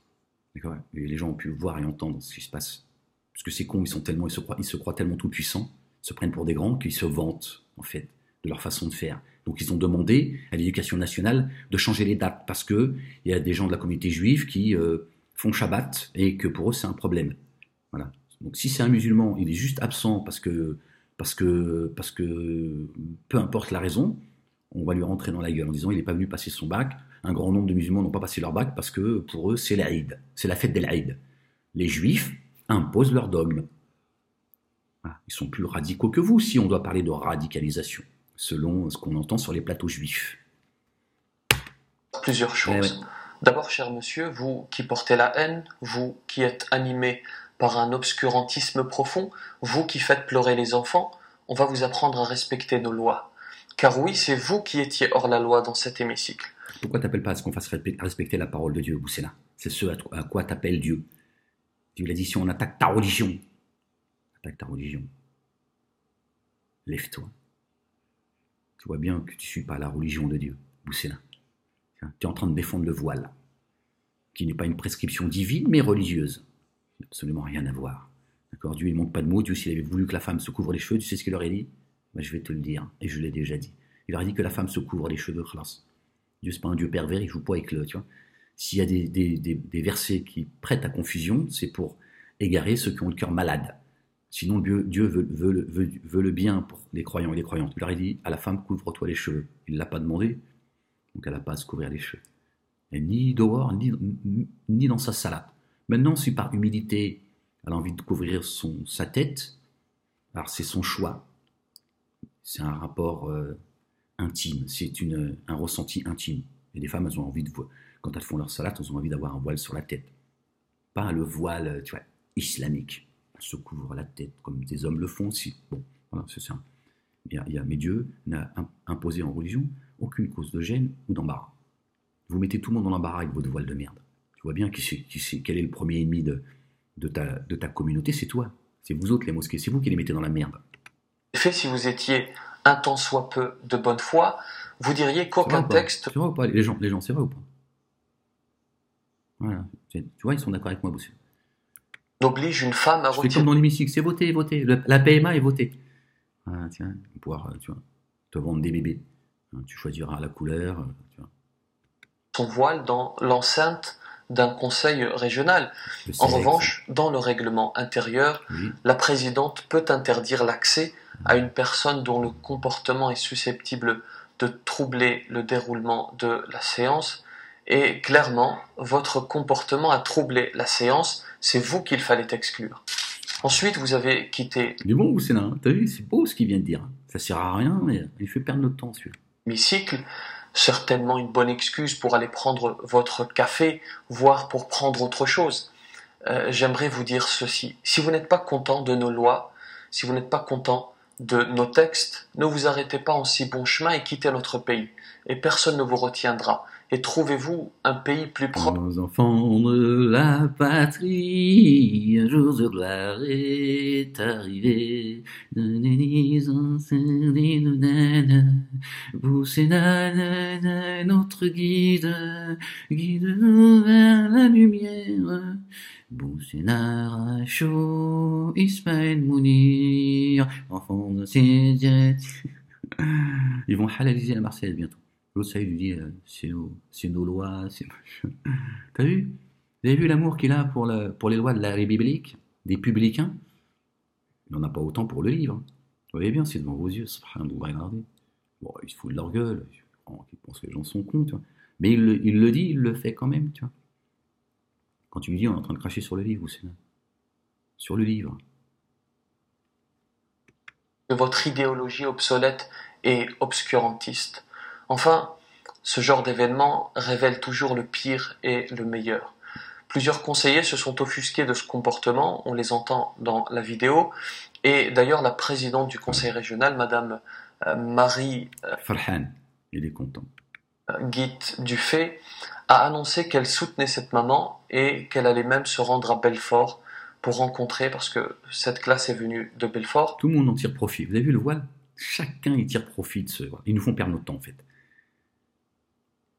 D'accord ? Et les gens ont pu voir et entendre ce qui se passe. Parce que ces cons, ils se croient tellement tout puissants, se prennent pour des grands, qu'ils se vantent, en fait, de leur façon de faire. Donc ils ont demandé à l'éducation nationale de changer les dates, parce que il y a des gens de la communauté juive qui font Shabbat, et que pour eux c'est un problème. Voilà. Donc si c'est un musulman, il est juste absent parce que peu importe la raison, on va lui rentrer dans la gueule en disant il n'est pas venu passer son bac. Un grand nombre de musulmans n'ont pas passé leur bac parce que pour eux c'est l'Aïd, c'est la fête de l'Aïd. Les juifs imposent leur dogme. Voilà. Ils sont plus radicaux que vous, si on doit parler de radicalisation, selon ce qu'on entend sur les plateaux juifs. Plusieurs choses. Ouais. D'abord, cher monsieur, vous qui portez la haine, vous qui êtes animé par un obscurantisme profond, vous qui faites pleurer les enfants, on va vous apprendre à respecter nos lois. Car oui, c'est vous qui étiez hors la loi dans cet hémicycle. Pourquoi t'appelles pas à ce qu'on fasse respecter la parole de Dieu, Boussena? C'est ce à quoi t'appelles Dieu. Tu l'as dit, si on attaque ta religion, lève-toi. Tu vois bien que tu ne suis pas la religion de Dieu, Boussena. Tu es en train de défendre le voile, qui n'est pas une prescription divine, mais religieuse. Absolument rien à voir. D'accord ? Dieu, il ne manque pas de mots. Dieu, s'il avait voulu que la femme se couvre les cheveux, tu sais ce qu'il aurait dit ? Ben, je vais te le dire, et je l'ai déjà dit. Il aurait dit que la femme se couvre les cheveux, khlas. Dieu, c'est pas un Dieu pervers, il joue pas avec le, tu vois. S'il y a des versets qui prêtent à confusion, c'est pour égarer ceux qui ont le cœur malade. Sinon, Dieu veut le bien pour les croyants et les croyantes. Il leur a dit à la femme, couvre-toi les cheveux. Il ne l'a pas demandé, donc elle n'a pas à se couvrir les cheveux. Et ni dehors, ni dans sa salade. Maintenant, si par humilité, elle a envie de couvrir sa tête, alors c'est son choix. C'est un rapport intime, c'est un ressenti intime. Et les femmes, elles ont envie quand elles font leur salade, elles ont envie d'avoir un voile sur la tête. Pas le voile, tu vois, islamique. Elles se couvrent la tête comme des hommes le font aussi. Bon, voilà, c'est ça. Mais Dieu n'a imposé en religion aucune cause de gêne ou d'embarras. Vous mettez tout le monde dans l'embarras avec votre voile de merde. Tu vois bien quel est le premier ennemi de ta communauté, c'est toi. C'est vous autres les mosquées, c'est vous qui les mettez dans la merde. En effet, si vous étiez un tant soit peu de bonne foi, vous diriez qu'aucun texte... C'est vrai ou pas, les gens, c'est vrai ou pas? Voilà. Tu vois, ils sont d'accord avec moi, Boussé. N'oblige une femme à retirer... C'est comme dans l'hémicycle, c'est voter. La PMA est votée. Voilà, tiens, pouvoir, tu vois, te vendre des bébés. Tu choisiras la couleur. Tu vois. Son voile dans l'enceinte d'un conseil régional. Le En sexe. revanche, dans le règlement intérieur, Oui. la présidente peut interdire l'accès à une personne dont le comportement est susceptible de troubler le déroulement de la séance. Et clairement, votre comportement a troublé la séance, c'est vous qu'il fallait exclure. Ensuite, vous avez quitté Il est bon, Boussena, hein. T'as vu, c'est beau ce qu'il vient de dire. Ça sert à rien, mais il fait perdre notre temps, celui-là. l'hémicycle, certainement une bonne excuse pour aller prendre votre café, voire pour prendre autre chose. J'aimerais vous dire ceci. Si vous n'êtes pas content de nos lois, si vous n'êtes pas content de nos textes, ne vous arrêtez pas en si bon chemin et quittez notre pays. Et personne ne vous retiendra. Et trouvez-vous un pays plus proche. Aux enfants de la patrie, un jour de gloire est arrivé. Boussena, notre guide, guide-nous vers la lumière. Boussena, chaud, Ismaël Mounir, enfant de Sidiat. Ils vont halaliser la Marseillaise bientôt. L'autre, ça, il lui dit, c'est nos lois. T'as vu? Vous avez vu l'amour qu'il a pour les lois de la République, des publicains? Il n'en a pas autant pour le livre. Vous voyez bien, c'est devant vos yeux. Subhanallah. Bon, il se fout de leur gueule. Il pense que les gens sont cons, tu vois. Mais il le dit, il le fait quand même, tu vois. Quand tu lui dis, on est en train de cracher sur le livre, c'est là. Sur le livre. De votre idéologie obsolète et obscurantiste. Enfin, ce genre d'événement révèle toujours le pire et le meilleur. Plusieurs conseillers se sont offusqués de ce comportement, on les entend dans la vidéo, et d'ailleurs la présidente du conseil régional, Madame Marie Farhan, il est content. Guit Dufay, a annoncé qu'elle soutenait cette maman et qu'elle allait même se rendre à Belfort pour rencontrer, parce que cette classe est venue de Belfort. Tout le monde en tire profit. Vous avez vu le voile? Chacun y tire profit de ce voile. Ils nous font perdre notre temps, en fait.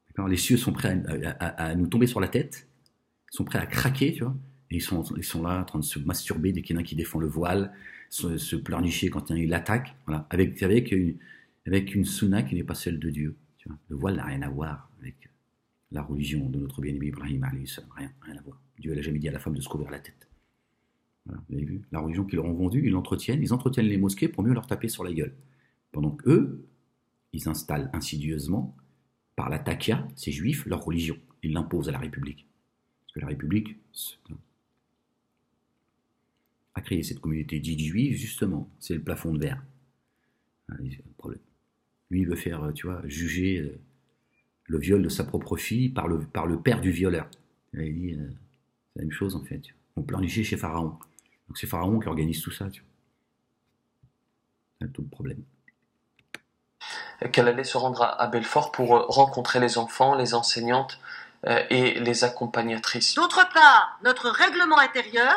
D'accord, les cieux sont prêts à nous tomber sur la tête. Ils sont prêts à craquer, tu vois. Et ils sont là en train de se masturber dès qu'il y en a un qui défend le voile, se pleurnicher quand il l'attaque. Voilà. Avec une sunna qui n'est pas celle de Dieu. Tu vois. Le voile n'a rien à voir avec la religion de notre bien-aimé Ibrahim alayhi salam. Rien à voir. Dieu n'a jamais dit à la femme de se couvrir la tête. Voilà, vous avez vu, la religion qu'ils leur ont vendue, ils entretiennent les mosquées pour mieux leur taper sur la gueule. Pendant qu'eux, ils installent insidieusement, par la taqia, ces juifs, leur religion. Ils l'imposent à la République. Parce que la République a créé cette communauté dite juive, justement. C'est le plafond de verre. Il y a un problème. Lui, il veut faire, tu vois, juger le viol de sa propre fille par le père du violeur. Il dit, c'est la même chose, en fait. On pleurnichait chez Pharaon. Donc c'est Pharaon qui organise tout ça, tu vois. C'est tout le problème. Qu'elle allait se rendre à Belfort pour rencontrer les enfants, les enseignantes et les accompagnatrices. D'autre part, notre règlement intérieur,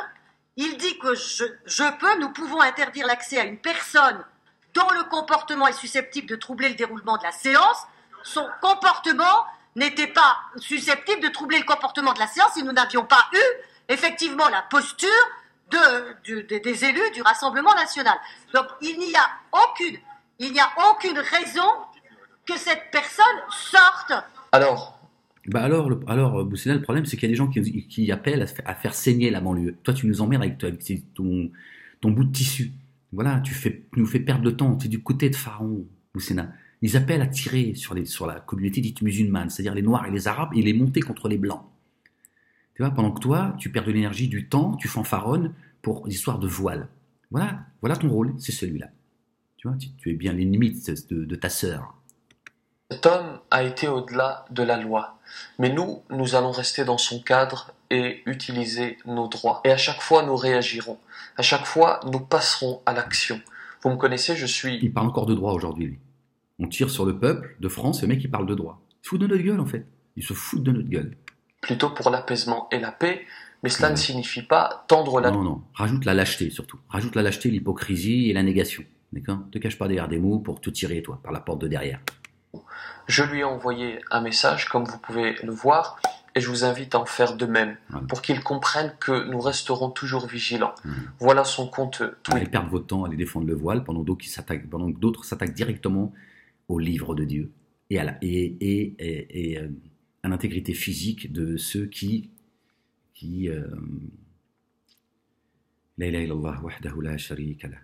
il dit que nous pouvons interdire l'accès à une personne dont le comportement est susceptible de troubler le déroulement de la séance. Son comportement n'était pas susceptible de troubler le comportement de la séance et nous n'avions pas eu effectivement la posture des élus du Rassemblement national. Donc il n'y a aucune raison que cette personne sorte. Alors, Boussena, le problème, c'est qu'il y a des gens qui appellent à faire saigner la banlieue. Toi, tu nous emmerdes avec ton bout de tissu. Voilà, tu nous fais perdre le temps. Tu es du côté de Pharaon, Boussena. Ils appellent à tirer sur la communauté dite musulmane, c'est-à-dire les Noirs et les Arabes, et les monter contre les Blancs. Tu vois, pendant que toi, tu perds de l'énergie, du temps, tu fanfaronnes pour l'histoire de voile. Voilà ton rôle, c'est celui-là. Tu vois, tu es bien les limites de ta sœur. cet homme a été au-delà de la loi. Mais nous allons rester dans son cadre et utiliser nos droits. Et à chaque fois, nous réagirons. À chaque fois, nous passerons à l'action. Vous me connaissez, je suis... Il parle encore de droit aujourd'hui, lui. On tire sur le peuple de France, le mec, il parle de droit. Il se fout de notre gueule, en fait. Il se fout de notre gueule. Plutôt pour l'apaisement et la paix, mais cela ne signifie pas tendre la... Non. Rajoute la lâcheté, surtout. Rajoute la lâcheté, l'hypocrisie et la négation. D'accord ? Ne te cache pas derrière des mots pour te tirer, toi, par la porte de derrière. Je lui ai envoyé un message, comme vous pouvez le voir, et je vous invite à en faire de même, pour qu'il comprenne que nous resterons toujours vigilants. Voilà son compte Twitter. Allez perdre votre temps à aller défendre le voile pendant que d'autres s'attaquent directement au livre de Dieu. à l'intégrité physique de ceux qui la ilaha illallah wahdahu la sharika lah.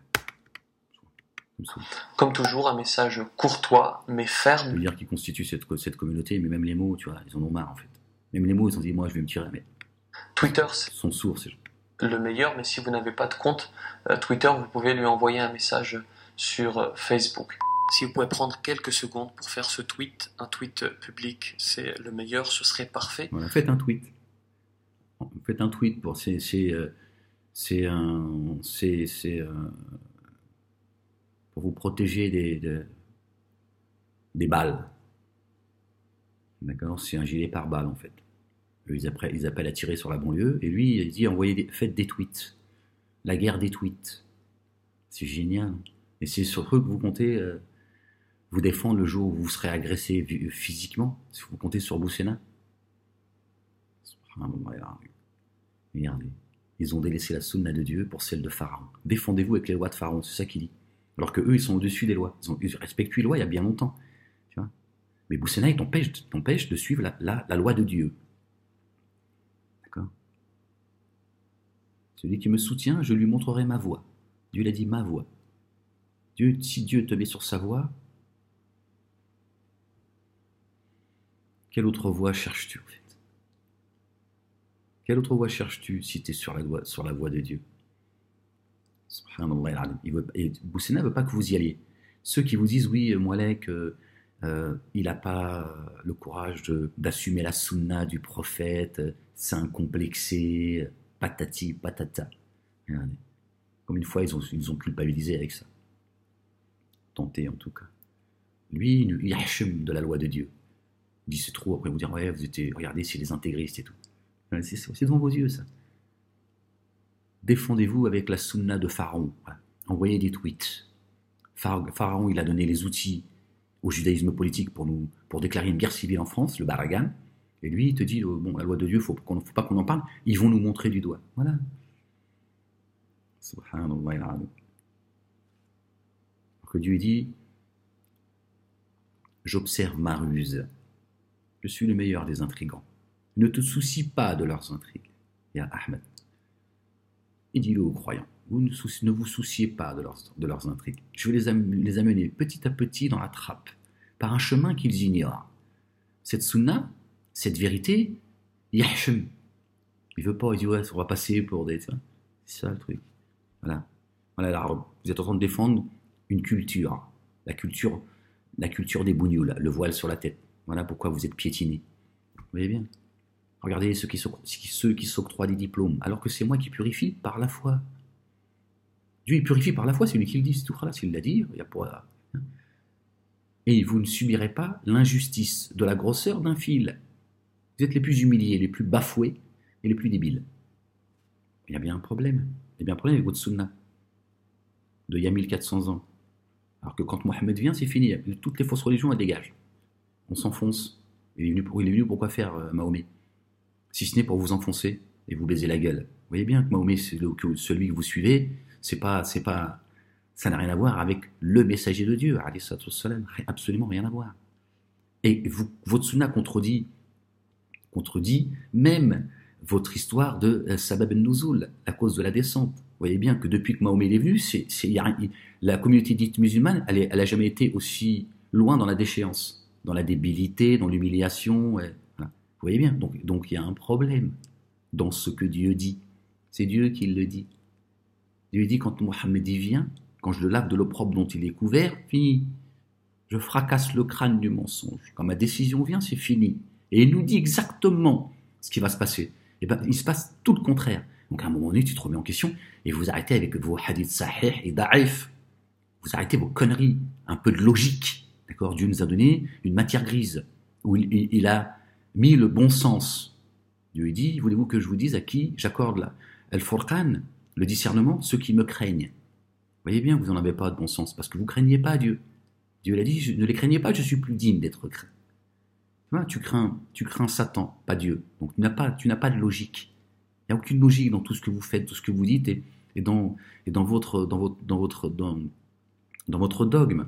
Comme toujours, un message courtois mais ferme. Je veux dire qui constitue cette communauté, mais même les mots, tu vois, ils en ont marre en fait. Même les mots, ils ont dit moi je vais me tirer, mais Twitter, ils sont sourds ces gens. Le meilleur, mais si vous n'avez pas de compte Twitter, vous pouvez lui envoyer un message sur Facebook. Si vous pouvez prendre quelques secondes pour faire ce tweet, un tweet public, c'est le meilleur, ce serait parfait. Voilà, faites un tweet. Faites un tweet pour pour vous protéger des balles. D'accord, c'est un gilet pare-balles en fait. Eux, ils appellent à tirer sur la banlieue, et lui, il dit faites des tweets. La guerre des tweets. C'est génial. Et c'est sur eux que vous comptez vous défendre le jour où vous serez agressé physiquement, si vous comptez sur Boussena. Regardez. Ils ont délaissé la sunna de Dieu pour celle de Pharaon. Défendez-vous avec les lois de Pharaon, c'est ça qu'il dit. Alors que eux, ils sont au-dessus des lois. Ils respectent les lois il y a bien longtemps. Tu vois, mais Boussena, il t'empêche de suivre la loi de Dieu. D'accord. Celui qui me soutient, je lui montrerai ma voie. Dieu l'a dit, ma voie. Si Dieu te met sur sa voie, quelle autre voie cherches-tu en fait? Quelle autre voie cherches-tu si tu es sur la voie de Dieu? Subhanallah. Et Boussena ne veut pas que vous y alliez. Ceux qui vous disent, oui, Moualek, il n'a pas le courage d'assumer la sunna du prophète, c'est un complexé, patati, patata. Regardez. Comme une fois, ils ont culpabilisé avec ça. Tenté en tout cas. Lui, il hachum de la loi de Dieu. Il dit c'est trop, après vous dire, ouais, regardez, c'est les intégristes et tout. C'est devant vos yeux, ça. Défendez-vous avec la sunna de Pharaon. Voilà. Envoyez des tweets. Pharaon, il a donné les outils au judaïsme politique pour déclarer une guerre civile en France, le Baragan. Et lui, il te dit, bon, la loi de Dieu, faut pas qu'on en parle. Ils vont nous montrer du doigt. Voilà. Subhanallah. Alors que Dieu dit, j'observe ma ruse. Je suis le meilleur des intrigants. Ne te soucie pas de leurs intrigues. Ya Ahmed. Et dis-le aux croyants. Vous ne vous souciez pas de leurs intrigues. Je vais les amener petit à petit dans la trappe, par un chemin qu'ils ignorent. Cette sunna, cette vérité, yahshum. Il veut pas, il dit ouais, on va passer pour des... C'est ça le truc. Voilà. Alors, vous êtes en train de défendre une culture. La culture des bougnoules, le voile sur la tête. Voilà pourquoi vous êtes piétinés. Vous voyez bien. Regardez ceux qui s'octroient des diplômes, alors que c'est moi qui purifie par la foi. Dieu il purifie par la foi, c'est lui qui le dit, c'est tout. S'il l'a dit, il y a pas. Et vous ne subirez pas l'injustice de la grosseur d'un fil. Vous êtes les plus humiliés, les plus bafoués et les plus débiles. Il y a bien un problème. Il y a bien un problème avec votre sunna de il y a 1400 ans. Alors que quand Mohammed vient, c'est fini. Toutes les fausses religions, elles dégagent. On s'enfonce. Il est venu pourquoi faire Mahomet? Si ce n'est pour vous enfoncer et vous baiser la gueule. Vous voyez bien que Mahomet, c'est celui que vous suivez, ça n'a rien à voir avec le messager de Dieu, absolument rien à voir. Et votre sunna contredit même votre histoire de Sabab al-Nuzul, à cause de la descente. Vous voyez bien que depuis que Mahomet est venu, la communauté dite musulmane, elle n'a jamais été aussi loin dans la déchéance, dans la débilité, dans l'humiliation. Vous voyez bien, donc il y a un problème dans ce que Dieu dit. C'est Dieu qui le dit. Dieu dit quand Mohammed y vient, quand je le lave de l'opprobre dont il est couvert, fini. Je fracasse le crâne du mensonge. Quand ma décision vient, c'est fini. Et il nous dit exactement ce qui va se passer. Et ben, il se passe tout le contraire. Donc à un moment donné, tu te remets en question et vous arrêtez avec vos hadiths sahih et da'if. Vous arrêtez vos conneries. Un peu de logique. D'accord ? Dieu nous a donné une matière grise où il a mis le bon sens. Dieu dit, voulez-vous que je vous dise à qui j'accorde al-Furqan, le discernement, ceux qui me craignent. Vous voyez bien que vous n'en avez pas de bon sens, parce que vous ne craignez pas Dieu. Dieu l'a dit, ne les craignez pas, je suis plus digne d'être craint. Tu crains Satan, pas Dieu. Donc tu n'as pas de logique. Il n'y a aucune logique dans tout ce que vous faites, tout ce que vous dites, et dans votre dogme.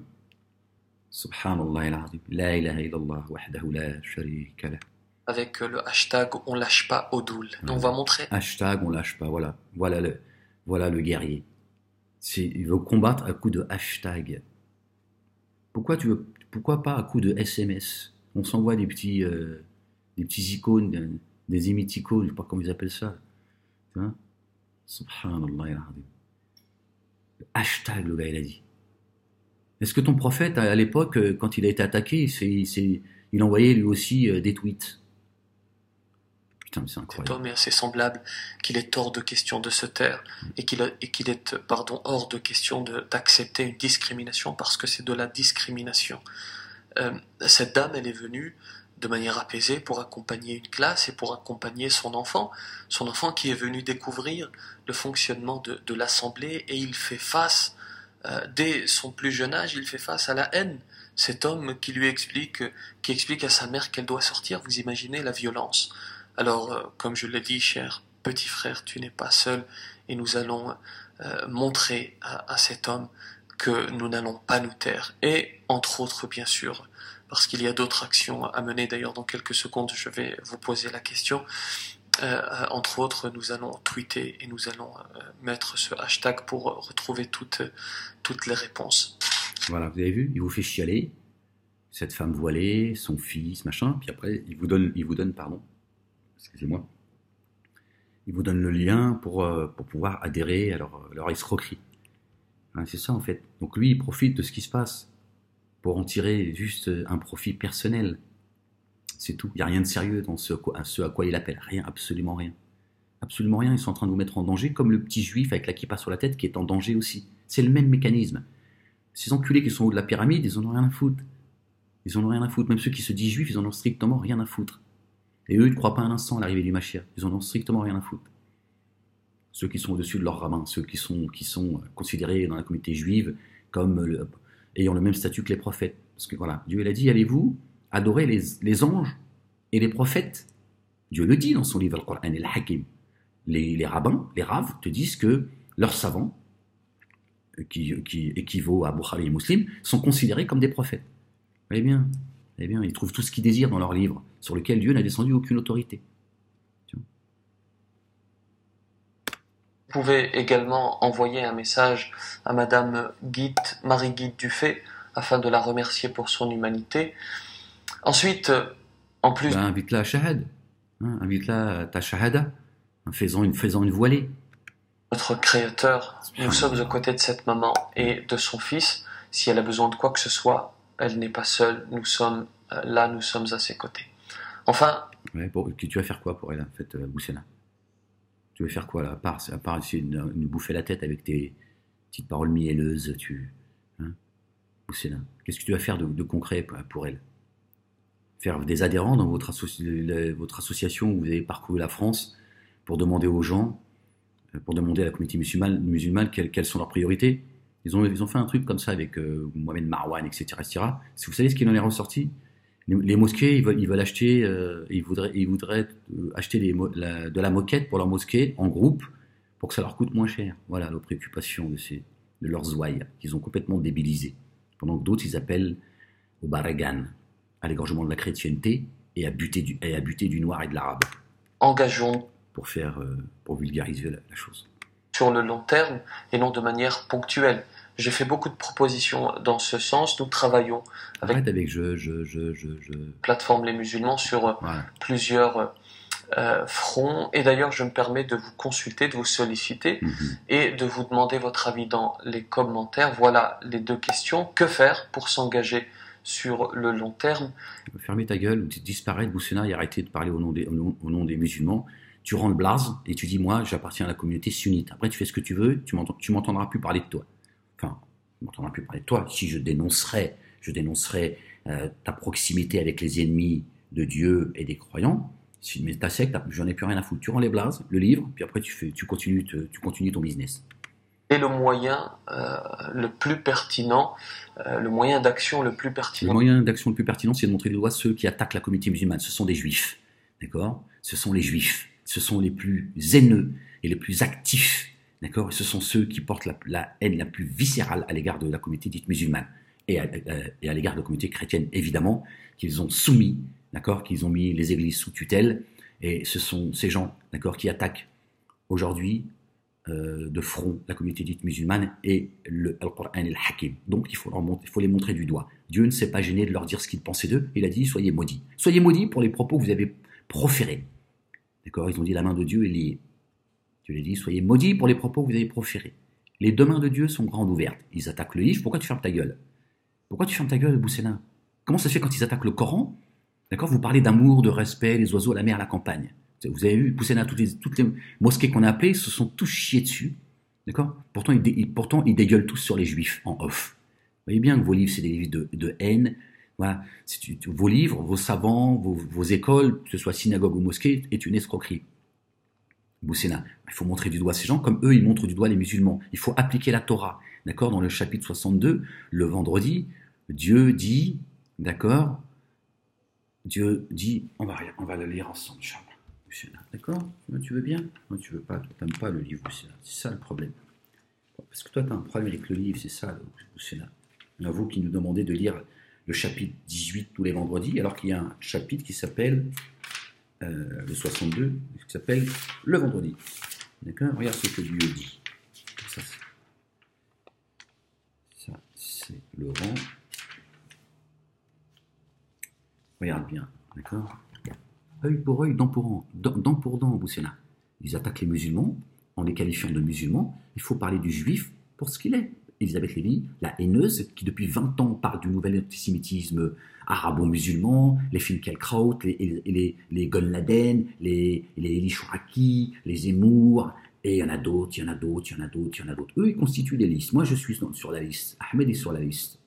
Subhanallah al-azim. La ilaha illallah wahdahu la sharika lah. Avec le hashtag on lâche pas Odoul. On va montrer. Hashtag on lâche pas, voilà. Voilà le guerrier. Il veut combattre à coup de hashtag. Pourquoi pas à coup de SMS? On s'envoie des petits icônes, des émoticônes, je sais pas comment ils appellent ça. Hein? Subhanallah al-azim. Hashtag, le gars, il a dit. Est-ce que ton prophète, à l'époque, quand il a été attaqué, il envoyait lui aussi des tweets? Putain, mais c'est incroyable. Cet homme est assez semblable qu'il est hors de question de se taire et qu'il est hors de question d'accepter une discrimination parce que c'est de la discrimination. Cette dame, elle est venue de manière apaisée pour accompagner une classe et pour accompagner son enfant qui est venu découvrir le fonctionnement de l'Assemblée, et il fait face, dès son plus jeune âge, il fait face à la haine. Cet homme qui explique à sa mère qu'elle doit sortir, vous imaginez la violence. Alors, comme je l'ai dit, cher petit frère, tu n'es pas seul, et nous allons montrer à cet homme que nous n'allons pas nous taire. Et, entre autres, bien sûr, parce qu'il y a d'autres actions à mener, d'ailleurs dans quelques secondes je vais vous poser la question, entre autres nous allons tweeter et nous allons mettre ce hashtag pour retrouver toutes les réponses. Voilà, vous avez vu, il vous fait chialer, cette femme voilée, son fils, machin, puis après il vous donne, pardon, excusez-moi, il vous donne le lien pour pouvoir adhérer à leur escroquerie. Hein, c'est ça en fait. Donc lui il profite de ce qui se passe pour en tirer juste un profit personnel. C'est tout. Il n'y a rien de sérieux dans ce à quoi il appelle. Rien, absolument rien. Absolument rien. Ils sont en train de vous mettre en danger, comme le petit juif avec la kippa sur la tête qui est en danger aussi. C'est le même mécanisme. Ces enculés qui sont au haut de la pyramide, ils en ont rien à foutre. Ils en ont rien à foutre. Même ceux qui se disent juifs, ils en ont strictement rien à foutre. Et eux, ils ne croient pas un instant à l'arrivée du Mashiach. Ils en ont strictement rien à foutre. Ceux qui sont au-dessus de leur rabbin, ceux qui sont considérés dans la communauté juive comme ayant le même statut que les prophètes. Parce que voilà, Dieu il a dit, allez-vous adorer les anges et les prophètes. Dieu le dit dans son livre Al-Qur'an al-Hakim. Les rabbins, les raves, te disent que leurs savants, qui équivaut à Bukhari et Muslim, sont considérés comme des prophètes. Eh bien, ils trouvent tout ce qu'ils désirent dans leurs livres, sur lesquels Dieu n'a descendu aucune autorité. Vous pouvez également envoyer un message à Madame Marie-Guide Dufay, afin de la remercier pour son humanité. Ensuite, en plus... invite-la à Shahad. Hein, invite-la à ta Shahada, en faisant une voilée. Notre Créateur, nous sommes aux côtés de cette maman et de son fils. Si elle a besoin de quoi que ce soit, elle n'est pas seule. Nous sommes là, nous sommes à ses côtés. Enfin... Ouais, tu vas faire quoi pour elle, en fait, Boussena? Tu veux faire quoi, là, à part essayer de nous bouffer la tête avec tes petites paroles mielleuses, hein, Boussena, qu'est-ce que tu vas faire de concret pour elle? Faire des adhérents dans votre association où vous avez parcouru la France pour demander aux gens, pour demander à la communauté musulmane quelles sont leurs priorités. Ils ont fait un truc comme ça avec Mohamed Marwan, etc., etc. Si vous savez ce qu'il en est ressorti, les mosquées, ils veulent acheter, ils voudraient acheter de la moquette pour leur mosquée en groupe pour que ça leur coûte moins cher. Voilà la préoccupation de leurs zouailles qu'ils ont complètement débilisés. Pendant que d'autres, ils appellent au baragan, à l'égorgement de la chrétienté et à buter du noir et de l'arabe. Engageons pour vulgariser la chose. Sur le long terme et non de manière ponctuelle. J'ai fait beaucoup de propositions dans ce sens. Nous travaillons avec plateforme Les Musulmans sur plusieurs fronts. Et d'ailleurs, je me permets de vous consulter, de vous solliciter et de vous demander votre avis dans les commentaires. Voilà les deux questions. Que faire pour s'engager sur le long terme? Fermez ta gueule, disparaître, Boussena, et arrêter de parler au nom des musulmans. Tu rends le blaze et tu dis, moi, j'appartiens à la communauté sunnite. Après, tu fais ce que tu veux, tu m'entendras plus parler de toi. Enfin, tu m'entendras plus parler de toi. Si je dénoncerais ta proximité avec les ennemis de Dieu et des croyants, mais ta secte, j'en ai plus rien à foutre. Tu rends les blazes, le livre, puis après tu continues ton business. Et le moyen le plus pertinent, le moyen d'action le plus pertinent. Le moyen d'action le plus pertinent, c'est de montrer du doigt ceux qui attaquent la communauté musulmane. Ce sont des juifs, d'accord? Ce sont les juifs. Ce sont les plus haineux et les plus actifs, d'accord? Et ce sont ceux qui portent la haine la plus viscérale à l'égard de la communauté dite musulmane. et à l'égard de la communauté chrétienne, évidemment, qu'ils ont soumis, d'accord, qu'ils ont mis les églises sous tutelle, et ce sont ces gens, d'accord, qui attaquent aujourd'hui de front la communauté dite musulmane et le Coran et le Hakim. Donc il faut les montrer du doigt. Dieu ne s'est pas gêné de leur dire ce qu'il pensait d'eux, il a dit soyez maudits. Soyez maudits pour les propos que vous avez proférés. D'accord, ils ont dit la main de Dieu est liée. Dieu les dit soyez maudits pour les propos que vous avez proférés. Les deux mains de Dieu sont grandes ouvertes. Ils attaquent le livre, pourquoi tu fermes ta gueule? Pourquoi tu fermes ta gueule, Boussena? Comment ça se fait quand ils attaquent le Coran? D'accord, vous parlez d'amour, de respect, les oiseaux, la mer, la campagne. Vous avez vu, Boussena, toutes les mosquées qu'on a appelées se sont tous chiés dessus. D'accord? Pourtant, ils dégueulent tous sur les juifs en off. Vous voyez bien que vos livres, c'est des livres de haine. Voilà. Vos livres, vos savants, vos écoles, que ce soit synagogue ou mosquée, est une escroquerie. Boussena, il faut montrer du doigt ces gens comme eux, ils montrent du doigt les musulmans. Il faut appliquer la Torah. D'accord? Dans le chapitre 62, le vendredi, Dieu dit, d'accord? Dieu dit, on va le lire ensemble, Inch'Allah. D'accord? Tu veux bien? Non, tu veux pas, tu n'aimes pas le livre, Boussena. C'est ça le problème. Parce que toi, tu as un problème avec le livre, c'est ça, Boussena. Il y a vous qui nous demandez de lire le chapitre 18 tous les vendredis, alors qu'il y a un chapitre qui s'appelle, le 62, qui s'appelle le vendredi. D'accord? Regarde ce que Dieu dit. Ça c'est le rang. Regarde bien, d'accord? Œil pour œil, dent pour dent, Boussena. Ils attaquent les musulmans en les qualifiant de musulmans. Il faut parler du juif pour ce qu'il est. Elisabeth Lévy, la haineuse, qui depuis 20 ans parle du nouvel antisémitisme arabo-musulman, les Finkielkraut, les Gon Laden, les Eli Chouraki, les Zemmour, et il y en a d'autres. Eux, ils constituent des listes. Moi, je suis sur la liste. Ahmed est sur la liste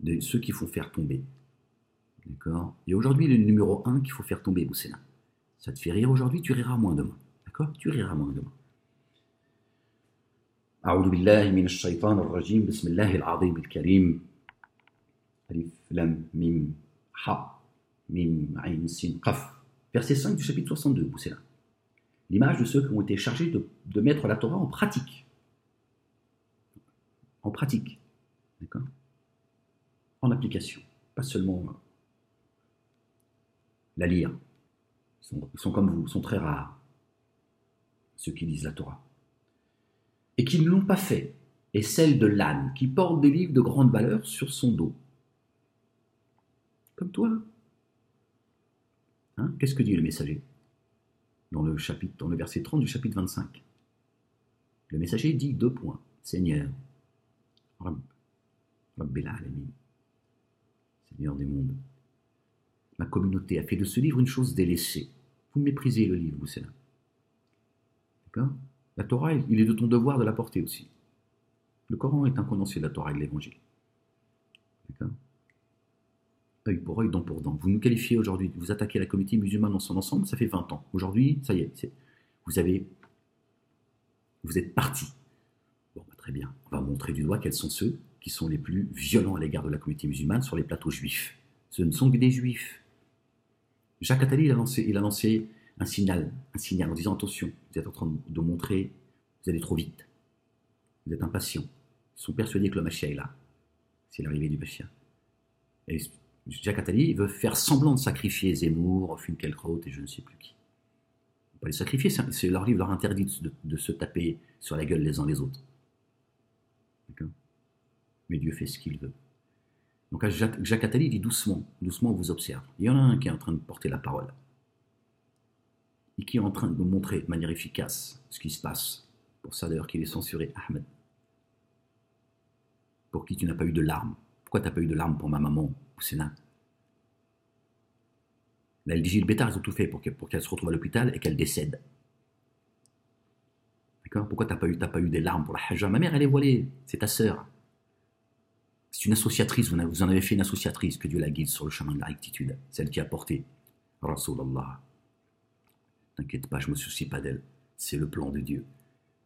de ceux qu'il faut faire tomber. D'accord? Et aujourd'hui, le numéro 1 qu'il faut faire tomber, Boussena. Ça te fait rire aujourd'hui, tu riras moins demain. D'accord? Tu riras moins demain. أعوذ بالله من الشيطان الرجيم بسم الله العظيم الكريم ألف لام ميم ح ميم عين سين قف. Verset 5 du chapitre 62, Boussena. L'image de ceux qui ont été chargés de mettre la Torah en pratique. En pratique. D'accord? En application. Pas seulement la lire. Ils sont comme vous, ils sont très rares, ceux qui lisent la Torah. Et qui ne l'ont pas fait, et celle de l'âne, qui porte des livres de grande valeur sur son dos. Comme toi. Hein? Qu'est-ce que dit le messager dans le verset 30 du chapitre 25? Le messager dit 2 points. Seigneur, Rabbil Alamin, Seigneur des mondes, ma communauté a fait de ce livre une chose délaissée. Vous méprisez le livre, Boussena. D'accord? La Torah, il est de ton devoir de la porter aussi. Le Coran est un condensé de la Torah et de l'Évangile. D'accord? Œil pour œil, dent pour dent. Vous nous qualifiez aujourd'hui, vous attaquez la communauté musulmane dans son ensemble, ça fait 20 ans. Aujourd'hui, ça y est, vous êtes partis. Bon, très bien. On va montrer du doigt quels sont ceux qui sont les plus violents à l'égard de la communauté musulmane sur les plateaux juifs. Ce ne sont que des juifs. Jacques Attali, il a lancé un signal en disant attention, vous êtes en train de montrer, vous allez trop vite, vous êtes impatients. Ils sont persuadés que le Mashiach est là, c'est l'arrivée du Mashiach. Et Jacques Attali veut faire semblant de sacrifier Zemmour, Finkielkraut et je ne sais plus qui. On ne peut pas les sacrifier, leur livre leur interdit de se taper sur la gueule les uns les autres. D'accord? Mais Dieu fait ce qu'il veut. Donc Jacques Attali dit doucement, on vous observe. Il y en a un qui est en train de porter la parole. Et qui est en train de nous montrer de manière efficace ce qui se passe. Pour ça d'ailleurs qu'il est censuré, Ahmed. Pour qui tu n'as pas eu de larmes? Pourquoi tu n'as pas eu de larmes pour ma maman, Boussena? La LDJ et le Bétar, ils ont tout fait pour qu'elle se retrouve à l'hôpital et qu'elle décède. D'accord? Pourquoi tu n'as pas eu des larmes pour la Hajja? Ma mère, elle est voilée, c'est ta sœur. C'est une associatrice, vous en avez fait une associatrice, que Dieu la guide sur le chemin de la rectitude, celle qui a porté Rasulallah. T'inquiète pas, je ne me soucie pas d'elle, c'est le plan de Dieu.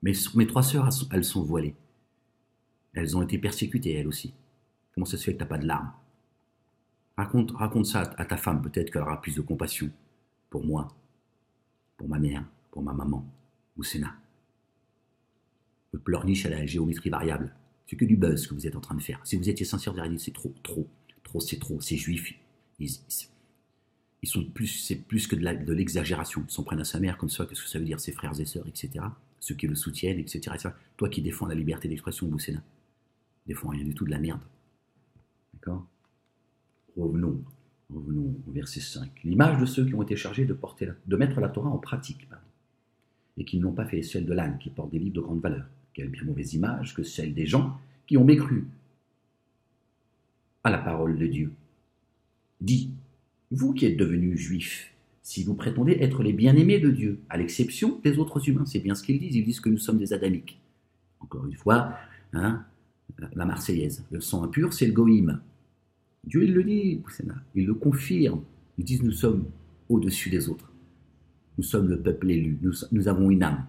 Mais mes 3 sœurs, elles sont voilées. Elles ont été persécutées, elles aussi. Comment ça se fait que tu n'as pas de larmes? Raconte ça à ta femme, peut-être qu'elle aura plus de compassion pour moi, pour ma mère, pour ma maman, Boussena. Le pleurniche à la géométrie variable. C'est que du buzz que vous êtes en train de faire. Si vous étiez sincère, vous auriez dit c'est trop, c'est trop. Ces juifs, ils sont plus, c'est plus que de l'exagération. Ils s'en prennent à sa mère comme ça, qu'est-ce que ça veut dire, ses frères et sœurs, etc. Ceux qui le soutiennent, etc. Toi qui défends la liberté d'expression, Boussena, défends rien du tout, de la merde. D'accord? Revenons au verset 5. L'image de ceux qui ont été chargés de mettre la Torah en pratique, et qui n'ont pas fait celle de l'âne, qui porte des livres de grande valeur. Quelle bien mauvaise image que celle des gens qui ont mécru à la parole de Dieu. Dit, vous qui êtes devenus juifs, si vous prétendez être les bien-aimés de Dieu, à l'exception des autres humains, c'est bien ce qu'ils disent que nous sommes des adamiques. Encore une fois, la Marseillaise, le sang impur, c'est le goïm. Dieu, il le dit, il le confirme. Ils disent, nous sommes au-dessus des autres. Nous sommes le peuple élu, nous avons une âme.